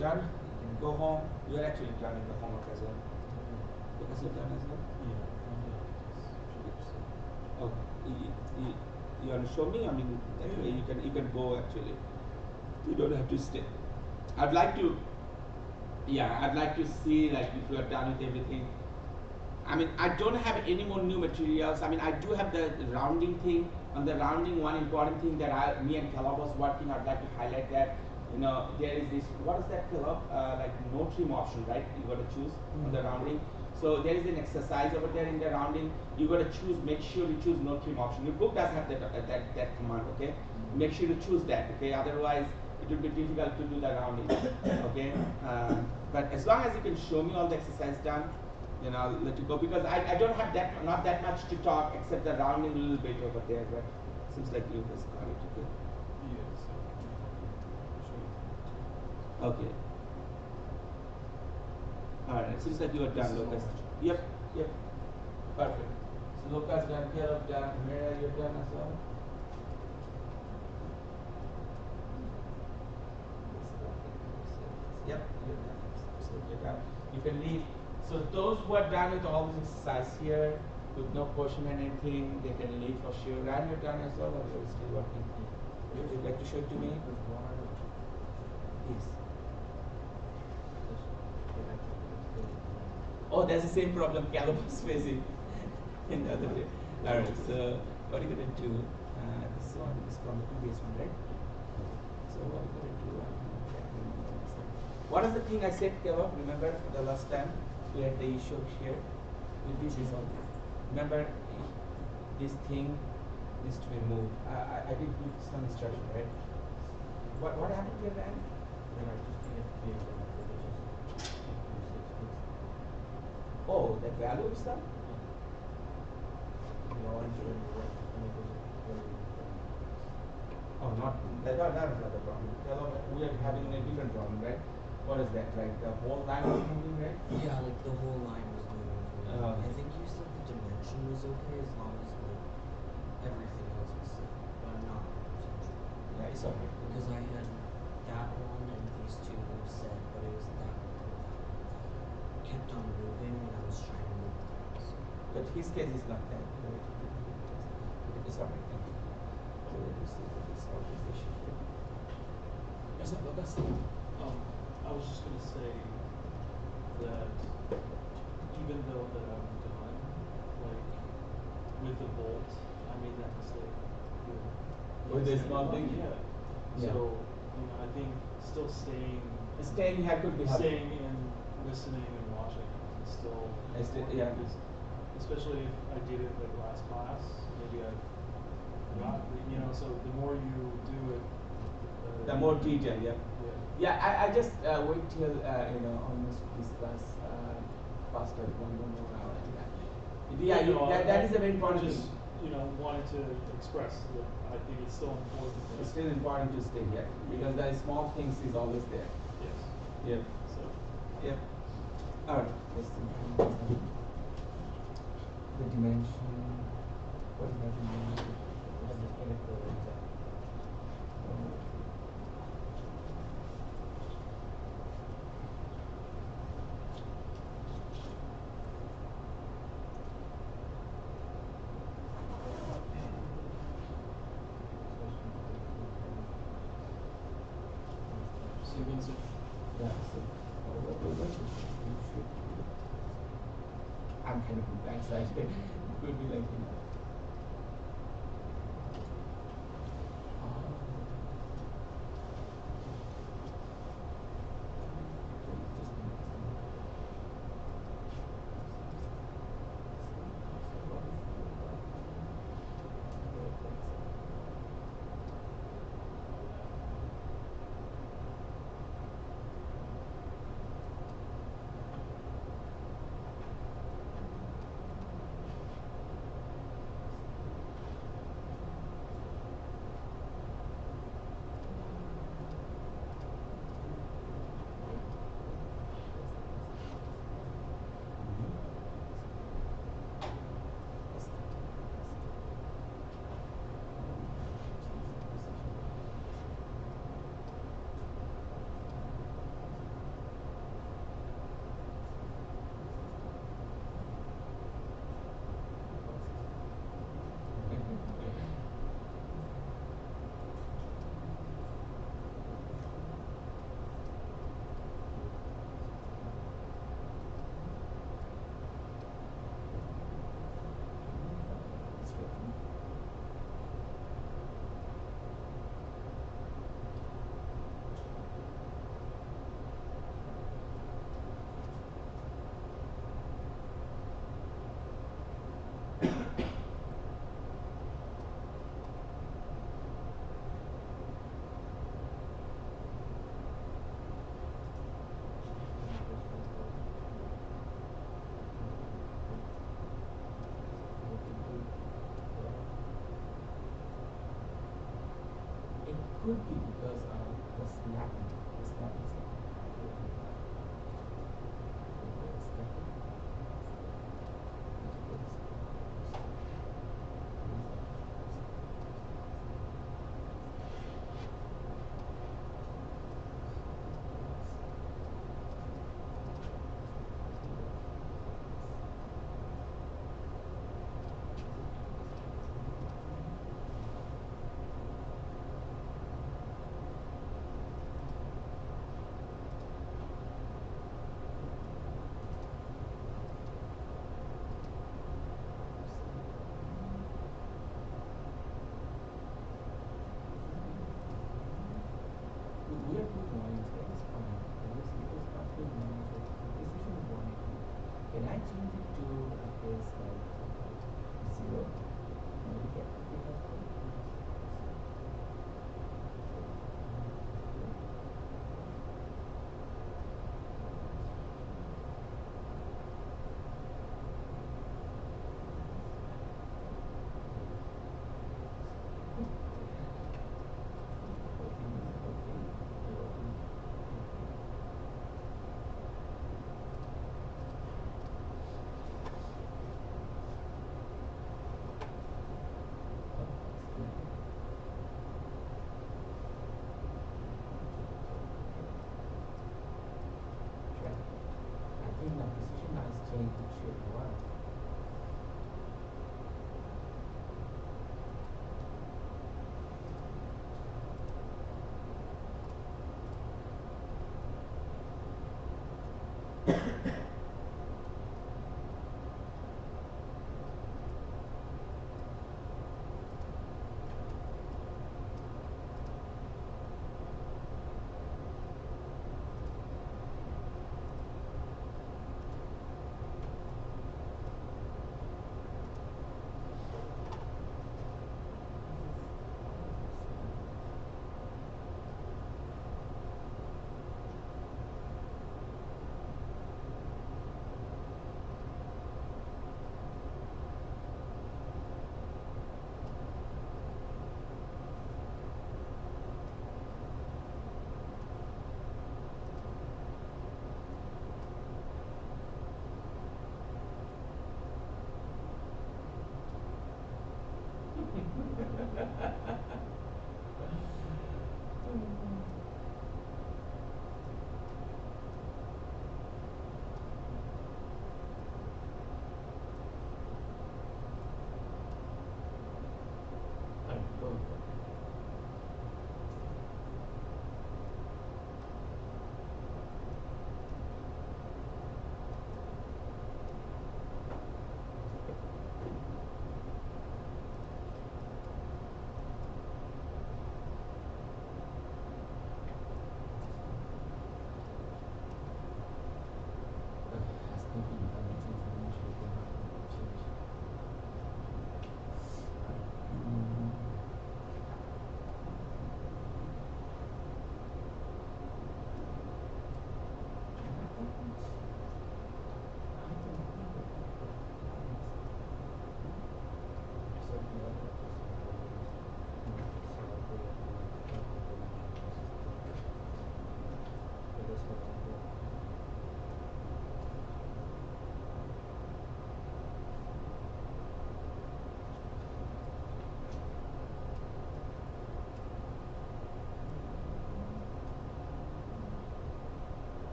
Done? Go home. You're actually done in the homework as well. Because you're done as well? Yeah. Oh, you want to show me? I mean, that way you can go actually. You don't have to stay. I'd like to see, like, if you are done with everything. I mean, I don't have any more new materials. I mean, I do have the rounding thing. On the rounding, one important thing that me and Caleb was working, I'd like to highlight that. You know, there is this, what is that, Caleb? Like no trim option, right? You got to choose on the rounding. So there is an exercise over there in the rounding. You got to choose, make sure you choose no trim option. Your book doesn't have that command, okay? Make sure you choose that, okay? Otherwise, it will be difficult to do the rounding, okay? But as long as you can show me all the exercise done, then I'll let you go, because I don't have not that much to talk except the rounding a little bit over there, but seems like you just got it, okay? Yes. Okay. Alright, seems like you are done, Lucas. Yep. Perfect. So Lucas done, Caleb done, Mira, you're done as well? Yep, you're done. Absolutely done. You can leave. So those who are done with all this exercise here, with no question and anything, they can leave for sure. And you're done as well, or you're still working? Would you like to show it to me? Yes. Oh, that's the same problem Caleb was facing in the other day. Alright, so what are you going to do? This one is from the previous one, right? So what are you going to do? What is the thing I said, Caleb? Remember the last time we had the issue here with this result? Remember, this thing needs to be moved. I did give some instruction, right? What happened to your van? Oh, that value is done? Oh, not that is not the problem. We are having a different problem, right? What is that? Like the whole line was moving, right? Yeah, like the whole line was moving. I think you said the dimension was okay as long as like everything else was set, but I'm not 100% sure. Yeah, it's okay. Because I had that one and these two were set, but it was that one that kept on moving when I was trying to move the rest. But his case is not that. It's alright. way to see to solve this issue. Yes, sir, Lucas. I was just gonna say that even though that I'm done, like with the bolt, I made that mistake. With the small thing? Yeah. Yeah. So, I think still staying Staying here could be helpful. staying and listening and watching is still important, yeah. because especially if I did it like last class, maybe I forgot. So the more you do it, The more detail, yeah. Yeah. Yeah, I just wait till almost this class past like 1 hour. Yeah, that is a very important just thing. wanted to express that I think it's still important. It's still important to stay here because the small things is always there. Yes. Yep. So. Yep. All right. Let's see. The dimension. What is that dimension? Yeah, so I'm kind of excited. It could be like could be because the snapping is not we are two points. That is fine. It was not good lines. Precision is 180. Can I change it to this like 0? Maybe that would be helpful.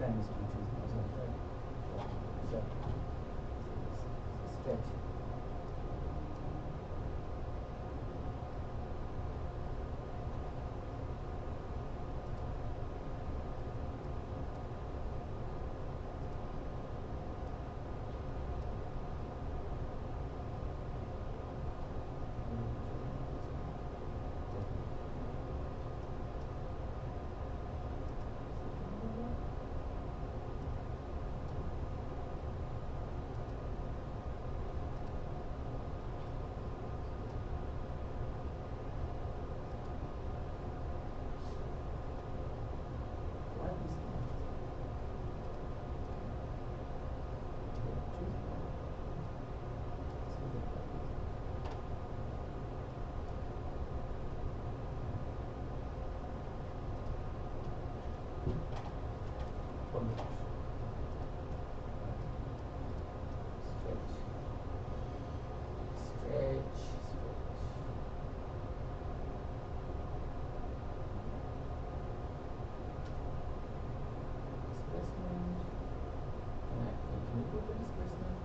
time is to choose muscle, right? So, stretch. Why this one? Choose one. See the problem. Combination. Stretch. Stretch. Displacement. Can you put the displacement?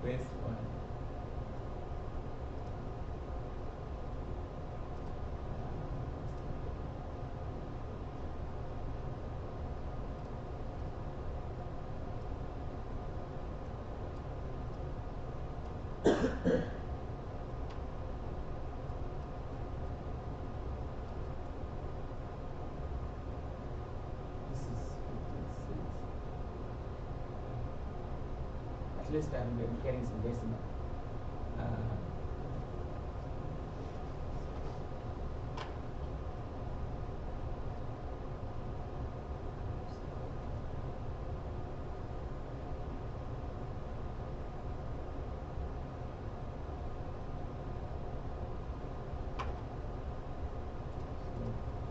Best one. This is 56. At least I'm getting some decimal.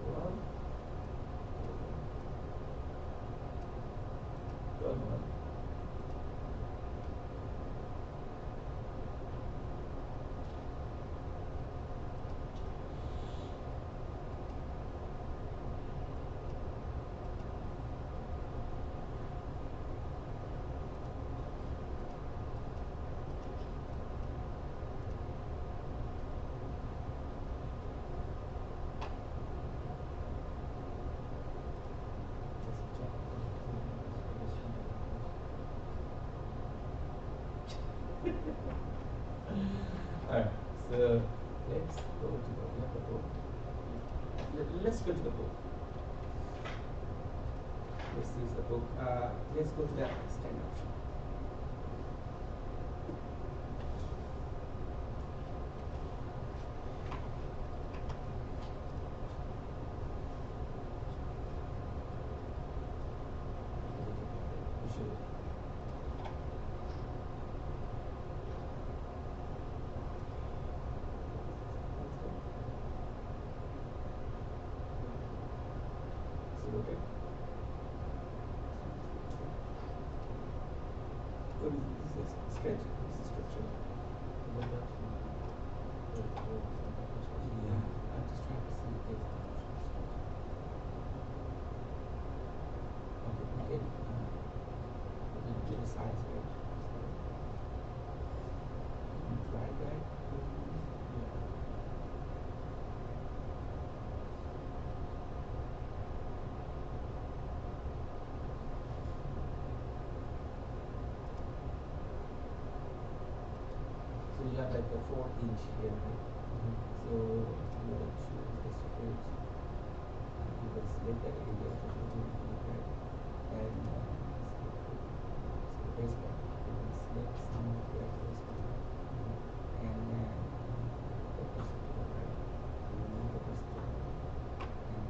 Well, good one. Alright, so let's go to the book. Let's go to the book. Let's use the book. Let's go to the extend option. You should. So rotate. What is this? Stretch. This is structure. Yeah, I'm just trying to see if there's an option. Okay, we can do the size, right? Try that. So you have like a 4-inch here, right? So you will choose the straight. You will select that area that you want to look at, and so baseline. You will select some of the baseline, and the person to the right. You will move the person to the right, and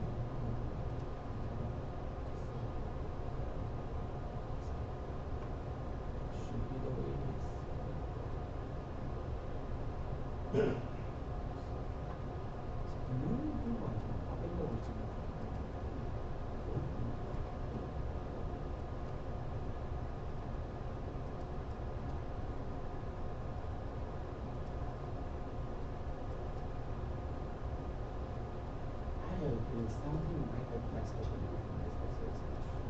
should be the way it is. something might have messed up a little bit. That's why it's not showing.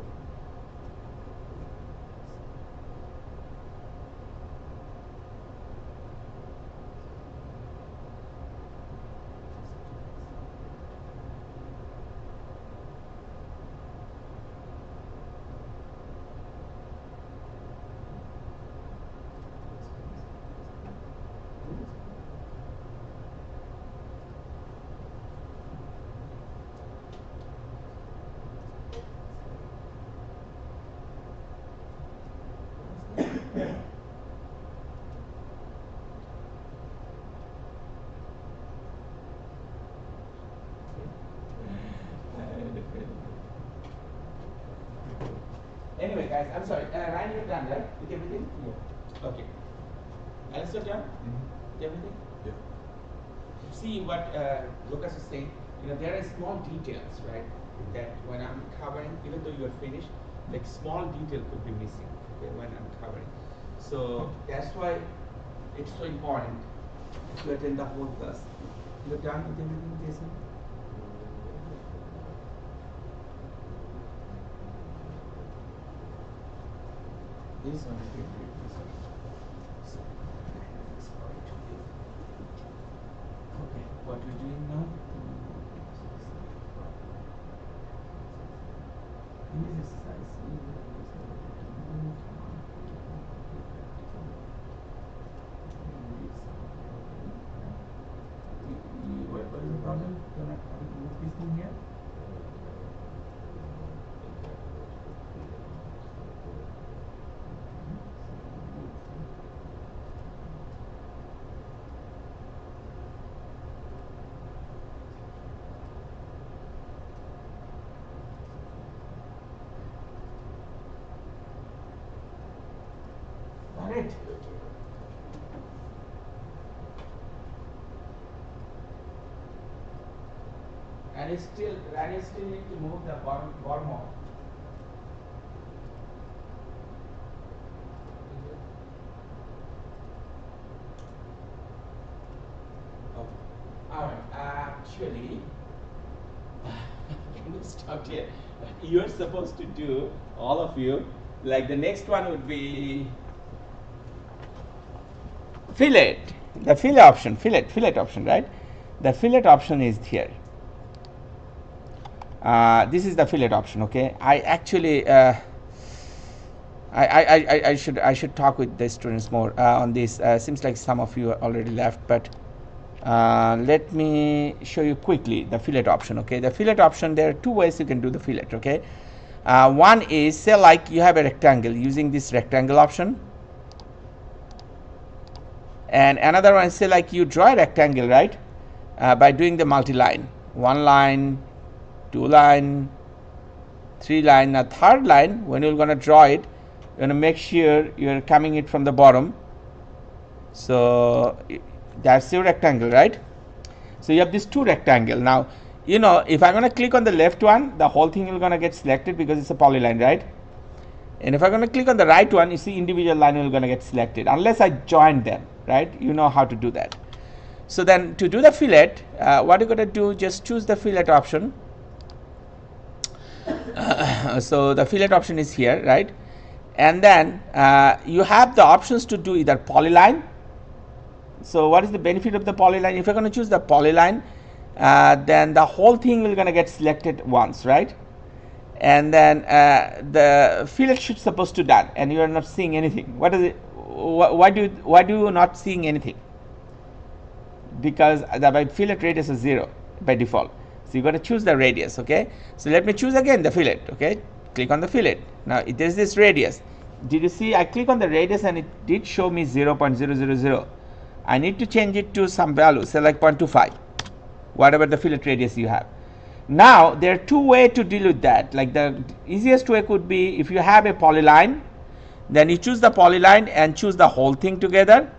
Anyway, guys, I'm sorry. Ryan, you're done, right? With everything? Yeah. Okay. Alistair, done? With everything? Yeah. See what Lucas is saying. You know, there are small details, right? That when I'm covering, even though you're finished, like small detail could be missing. Okay, when I'm covering. So that's why it's so important to attend the whole class. You're done with everything, Jason? This one is good. This one. So, okay, what we're doing now? In this exercise, we will use the move what is the problem? You're not having to move this thing here? Got it. And you still need to move the bottom off. Okay. Alright, actually, can we stop here? You're supposed to do, all of you, like the next one would be fillet. The fillet option, fillet option, right? The fillet option is here. This is the fillet option, okay? I actually, I should talk with the students more on this. Seems like some of you already left, but let me show you quickly the fillet option, okay? The fillet option, there are two ways you can do the fillet, okay? One is, say like you have a rectangle using this rectangle option. And another one, say like you draw a rectangle, right? By doing the multi-line. One line, two line, three line. Now third line, when you're going to draw it, you're going to make sure you're coming it from the bottom. So that's your rectangle, right? So you have these two rectangle. Now, you know, if I'm going to click on the left one, the whole thing is going to get selected because it's a polyline, right? And if I'm going to click on the right one, you see individual line is going to get selected unless I join them, right? You know how to do that. So then to do the fillet, what you're going to do, just choose the fillet option. So the fillet option is here, right? And then you have the options to do either polyline. So what is the benefit of the polyline? If you're going to choose the polyline, then the whole thing will going to get selected once, right? And then the fillet should supposed to done, and you are not seeing anything. What is it? Why do you not seeing anything? Because the fillet radius is 0 by default. So you got to choose the radius, okay? So let me choose again the fillet, okay? Click on the fillet. Now it is this radius. Did you see? I click on the radius and it did show me 0.000. I need to change it to some value, say like 0.25, whatever the fillet radius you have. Now there are two ways to deal with that. Like the easiest way could be if you have a polyline, then you choose the polyline and choose the whole thing together,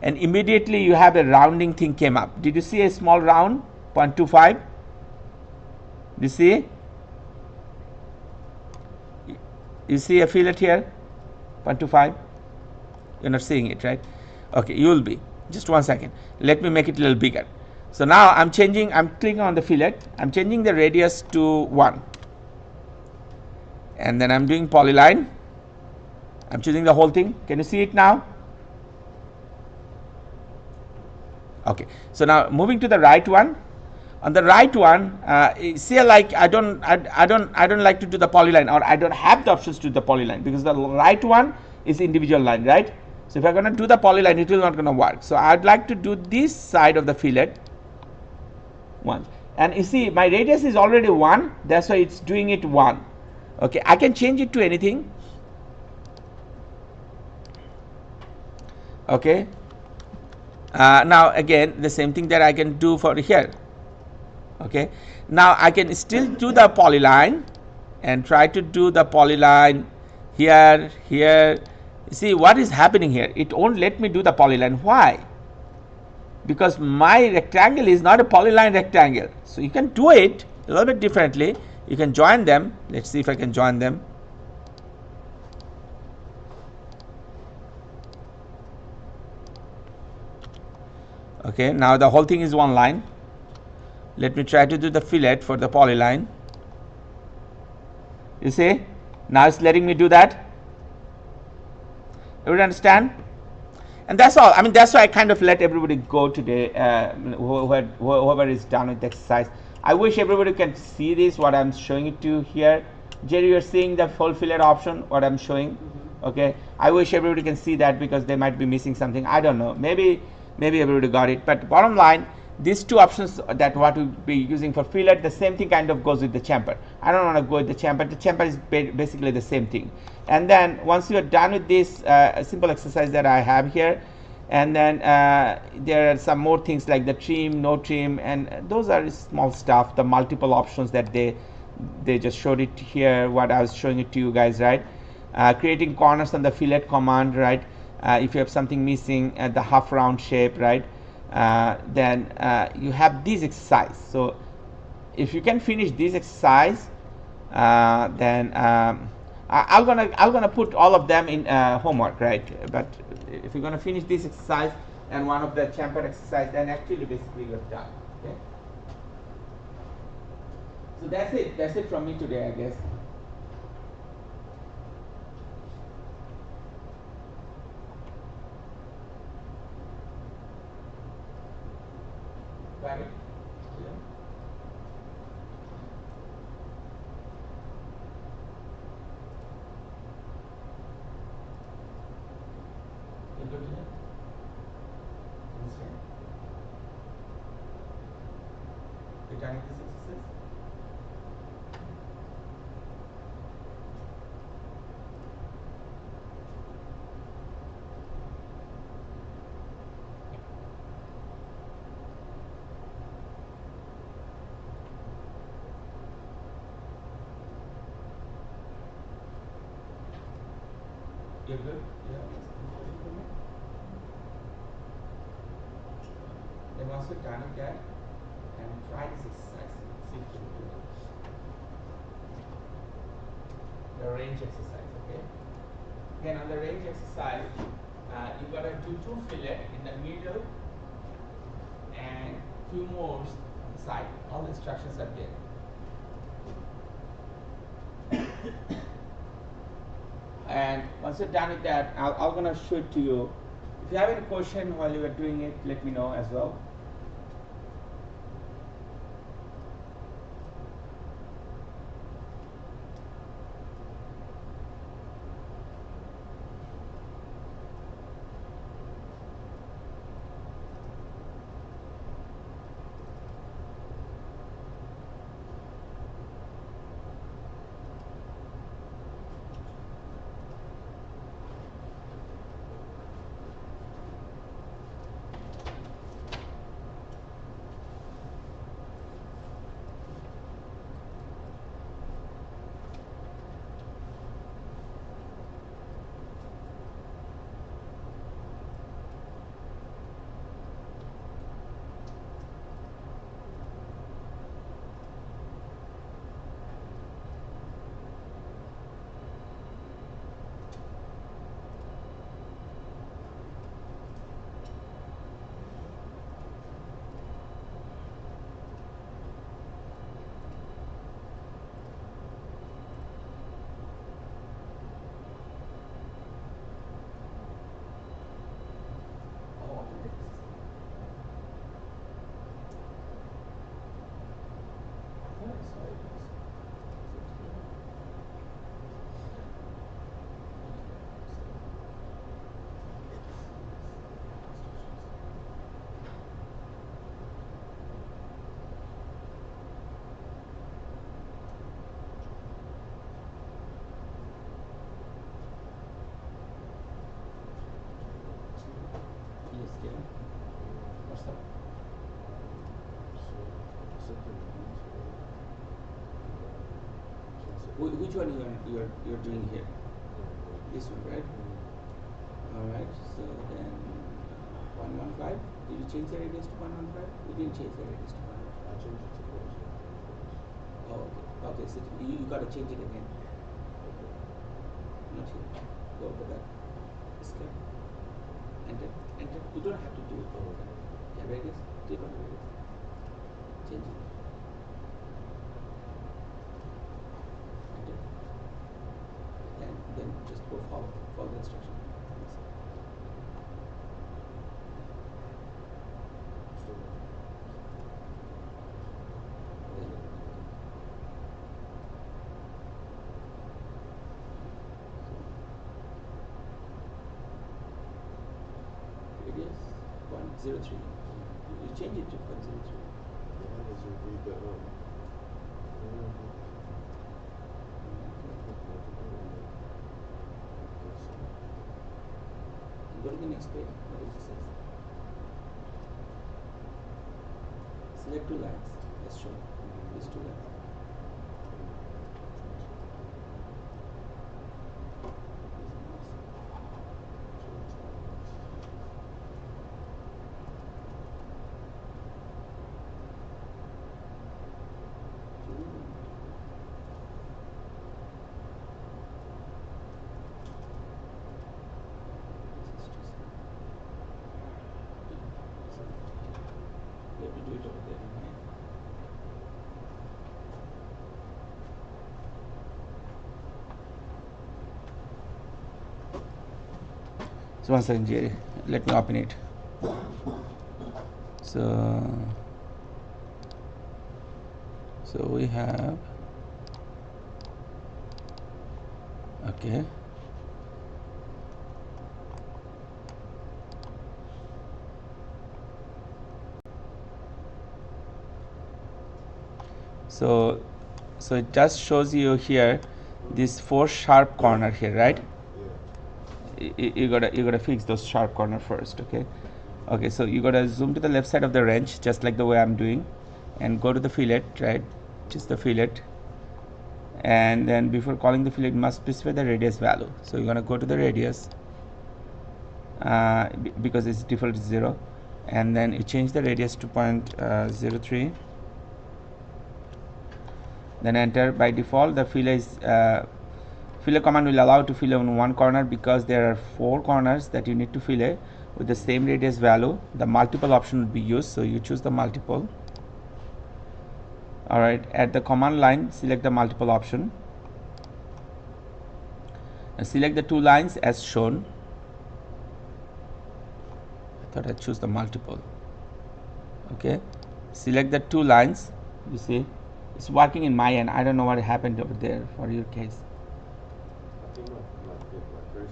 and immediately you have a rounding thing came up. Did you see a small round 0.25? You see? You see a fillet here 0.25? You're not seeing it, right? Okay, you will be. Just 1 second. Let me make it a little bigger. So now I'm clicking on the fillet, I'm changing the radius to 1, and then I'm doing polyline. I'm choosing the whole thing. Can you see it now? Okay. So now moving to the right one. On the right one, see, like I don't like to do the polyline, or I don't have the options to do the polyline, because the right one is individual line, right? So if I'm going to do the polyline, it will not going to work. So I'd like to do this side of the fillet once, and you see my radius is already 1. That's why it's doing it 1. Okay, I can change it to anything. Okay. Now again the same thing that I can do for here. Okay, now I can still do the polyline and try to do the polyline here. See what is happening here, it won't let me do the polyline. Why? Because my rectangle is not a polyline rectangle. So you can do it a little bit differently. You can join them. Let's see if I can join them. Okay, now the whole thing is one line. Let me try to do the fillet for the polyline. You see, now it's letting me do that. Everybody understand? And that's all. I mean, that's why I kind of let everybody go today, whoever is done with the exercise. I wish everybody can see this, what I'm showing it to here. Jerry, you're seeing the full fillet option, what I'm showing. Okay, I wish everybody can see that, because they might be missing something. I don't know. Maybe everybody got it. But bottom line, these two options that what we'll be using for fillet, the same thing kind of goes with the chamfer. I don't want to go with the chamfer. The chamfer is basically the same thing. And then once you are done with this simple exercise that I have here, and then there are some more things like the trim, no trim, and those are small stuff, the multiple options that they just showed it here, what I was showing it to you guys, right? Creating corners on the fillet command, right? If you have something missing at the half round shape, right? Then you have this exercise. So if you can finish this exercise, then I'm gonna put all of them in homework, right? But if you're gonna finish this exercise and one of the chamfer exercise, then actually basically you're done. Okay. So that's it. That's it from me today, I guess. Got it? Yeah. You good to that? Understand? You done with this exercise? You're good? Yeah. Then once you're done with that, and try this exercise. See if you can do it. The range exercise, okay? Again, on the range exercise, you gotta do 2 fillet in the middle and 2 more on the side. All the instructions are there. And once you're done with that, I'm gonna show it to you. If you have any question while you are doing it, let me know as well. Which one you're doing here? This one, right? Alright, so then 115. Did you change the radius to 115? You didn't change the radius to 115. I changed it to close. Oh, okay. Okay, so you gotta change it again. Not here. Go over that. Escape. Enter. Enter. You don't have to do it over there. Yeah, radius. Click on the radius. Change it. Enter. And then just go follow the instruction. Radius 103. You change it to 103. Go to the next page. What does it say? Select two lines as shown. These two lines. You have to do it over there. So one second, Jerry. Let me open it. So we have, okay. So it just shows you here this 4 sharp corner here, right? You gotta fix those sharp corner first, okay? Okay, so you gotta zoom to the left side of the wrench, just like the way I'm doing, and go to the fillet, right? Just the fillet, and then before calling the fillet, you must specify the radius value. So you're gonna go to the radius because its default is 0, and then you change the radius to 0.03. Then enter. By default, the fillet command will allow to fillet on one corner because there are 4 corners that you need to fillet with the same radius value. The multiple option will be used, so you choose the multiple. Alright, at the command line, select the multiple option and select the 2 lines as shown. I thought I'd choose the multiple. Okay, select the 2 lines. You see, it's working in my end. I don't know what happened over there for your case. I think my cursor is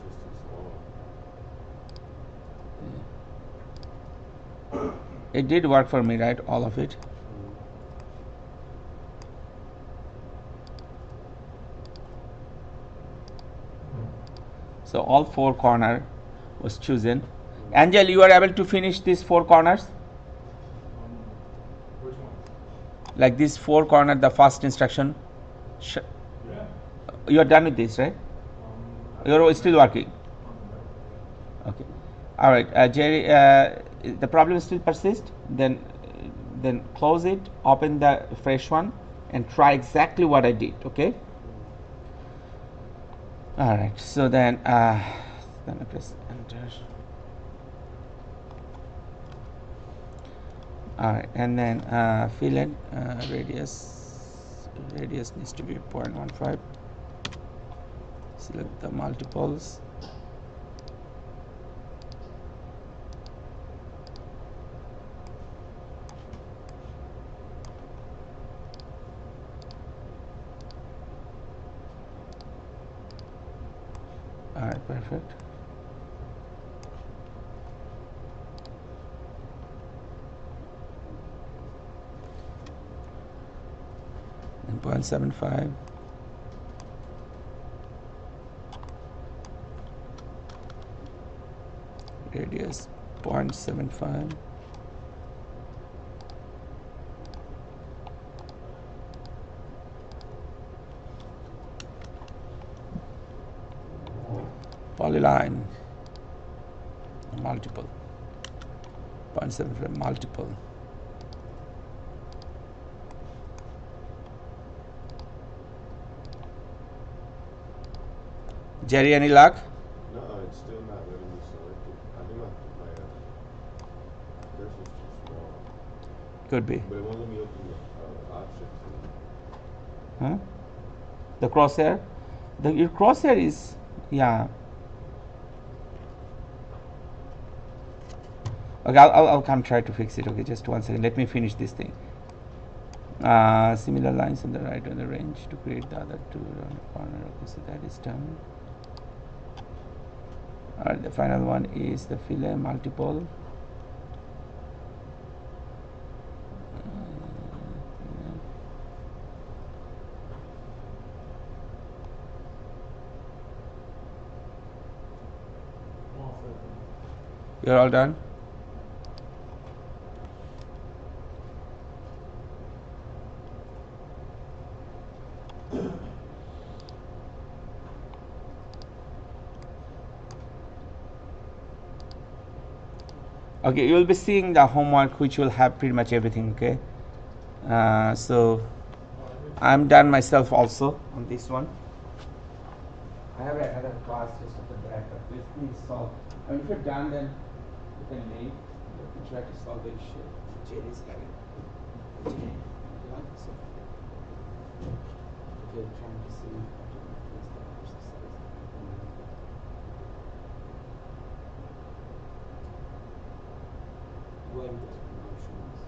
too small. It did work for me, right? All of it. So all 4 corner was chosen. Angel, you are able to finish these 4 corners? Which one? Like this 4 corner, the first instruction. Yeah. You are done with this, right? You're still working. Okay. All right, Jerry. The problem still persists. Then close it. Open the fresh one and try exactly what I did. Okay. All right. So then I press enter. All right, and then fillet radius needs to be 0.15. Select the multiples. All right, perfect. And 0.75. Radius 0.75. Polyline. Multiple. 0.75 multiple. Jerry, any luck? No, it's still not letting me select it. I think my cursor's too small. Could be. But it won't let me open the options. Huh? The crosshair? Your crosshair is, yeah. Okay, I'll come try to fix it. Okay, just 1 second. Let me finish this thing. Similar lines on the right on the range to create the other two on the corner. Okay, so that is done. Alright, the final one is the fillet multiple. You're all done? Okay, you will be seeing the homework which will have pretty much everything. Okay, so I'm done myself also on this one. I have another class just after that, but please solve. I mean, if you're done, then you can leave. Let me try to solve the issue. Jerry's having. Jerry, you like this one? Okay, trying to see how to increase the exercise. When does promotions?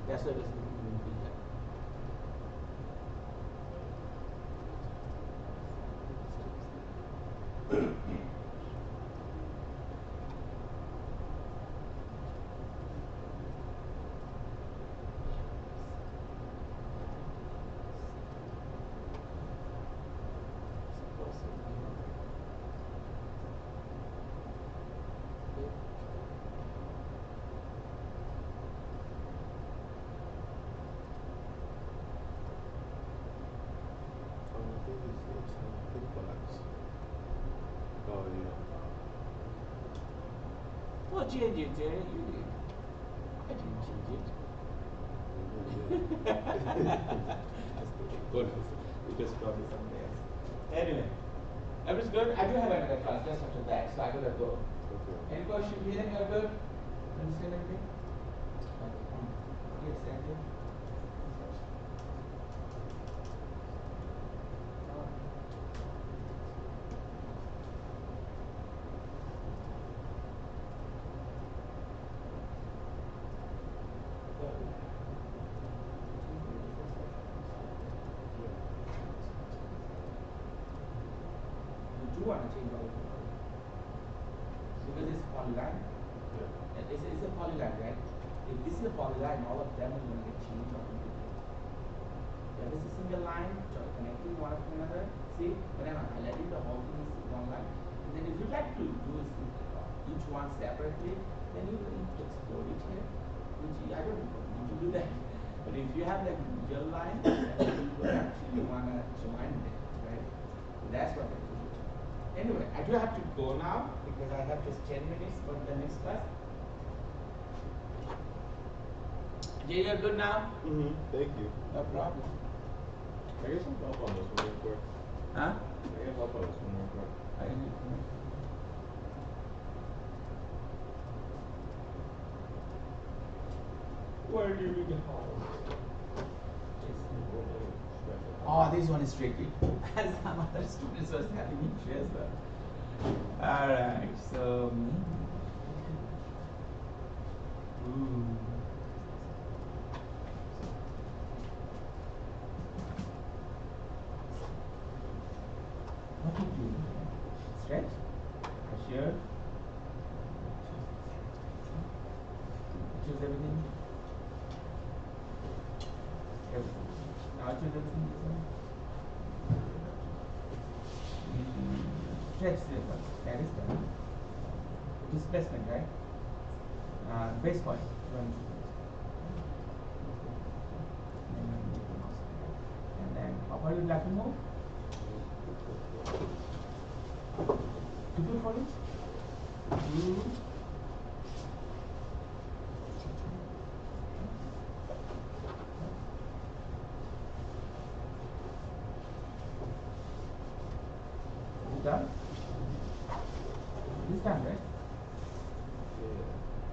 That's why it doesn't even be that. Oh, yeah. Well, change it, Jerry. You did. I didn't change it. Good. You just probably something else. Anyway, everything's good. I do have another class just after that, so I gotta go. Okay. Any question? Hearing you're good? Understand everything? Okay. Yes, Andrew? Because it's polyline. It's a polyline, right? If this is a polyline, all of them are going to get changed automatically. If it's a single line connecting one to another, see, when I'm highlighting the whole thing is one line. And then if you'd like to do each one separately, then you can explore it here, which I don't need to do that. But if you have like a real line, then you actually want to join it, right? So that's what I do. Anyway, I do have to go now because I have just 10 minutes for the next class. Jay, you're good now? Thank you. No problem. I get some help on this one real quick. Huh? I get help on this one real quick. I need Why do you need to help? Oh, this one is tricky. Some other students was having issue as well. Alright, so what did you do? Stretch? Sure. Choose everything. Everything. Now choose everything this one. Stretch the one. That is done. Displacement, right? Base point. And then how far you'd like to move? To do for it? Do. Is it done? This time, right?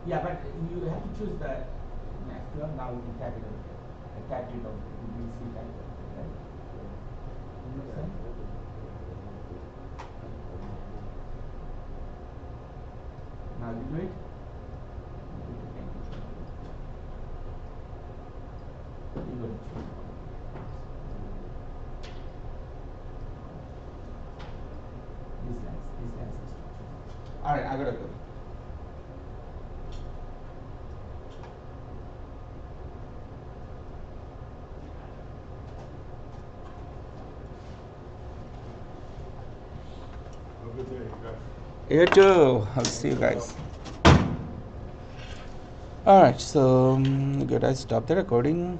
Yeah, but you have to choose the next one. Now we can tap it over there. Tap it over there. You will see that, right? Makes sense? Now you do it. You go to choose. This lens is structure. Alright, I gotta go. Have a good day, you guys. You too. I'll see you guys. Alright, so good. I stop the recording.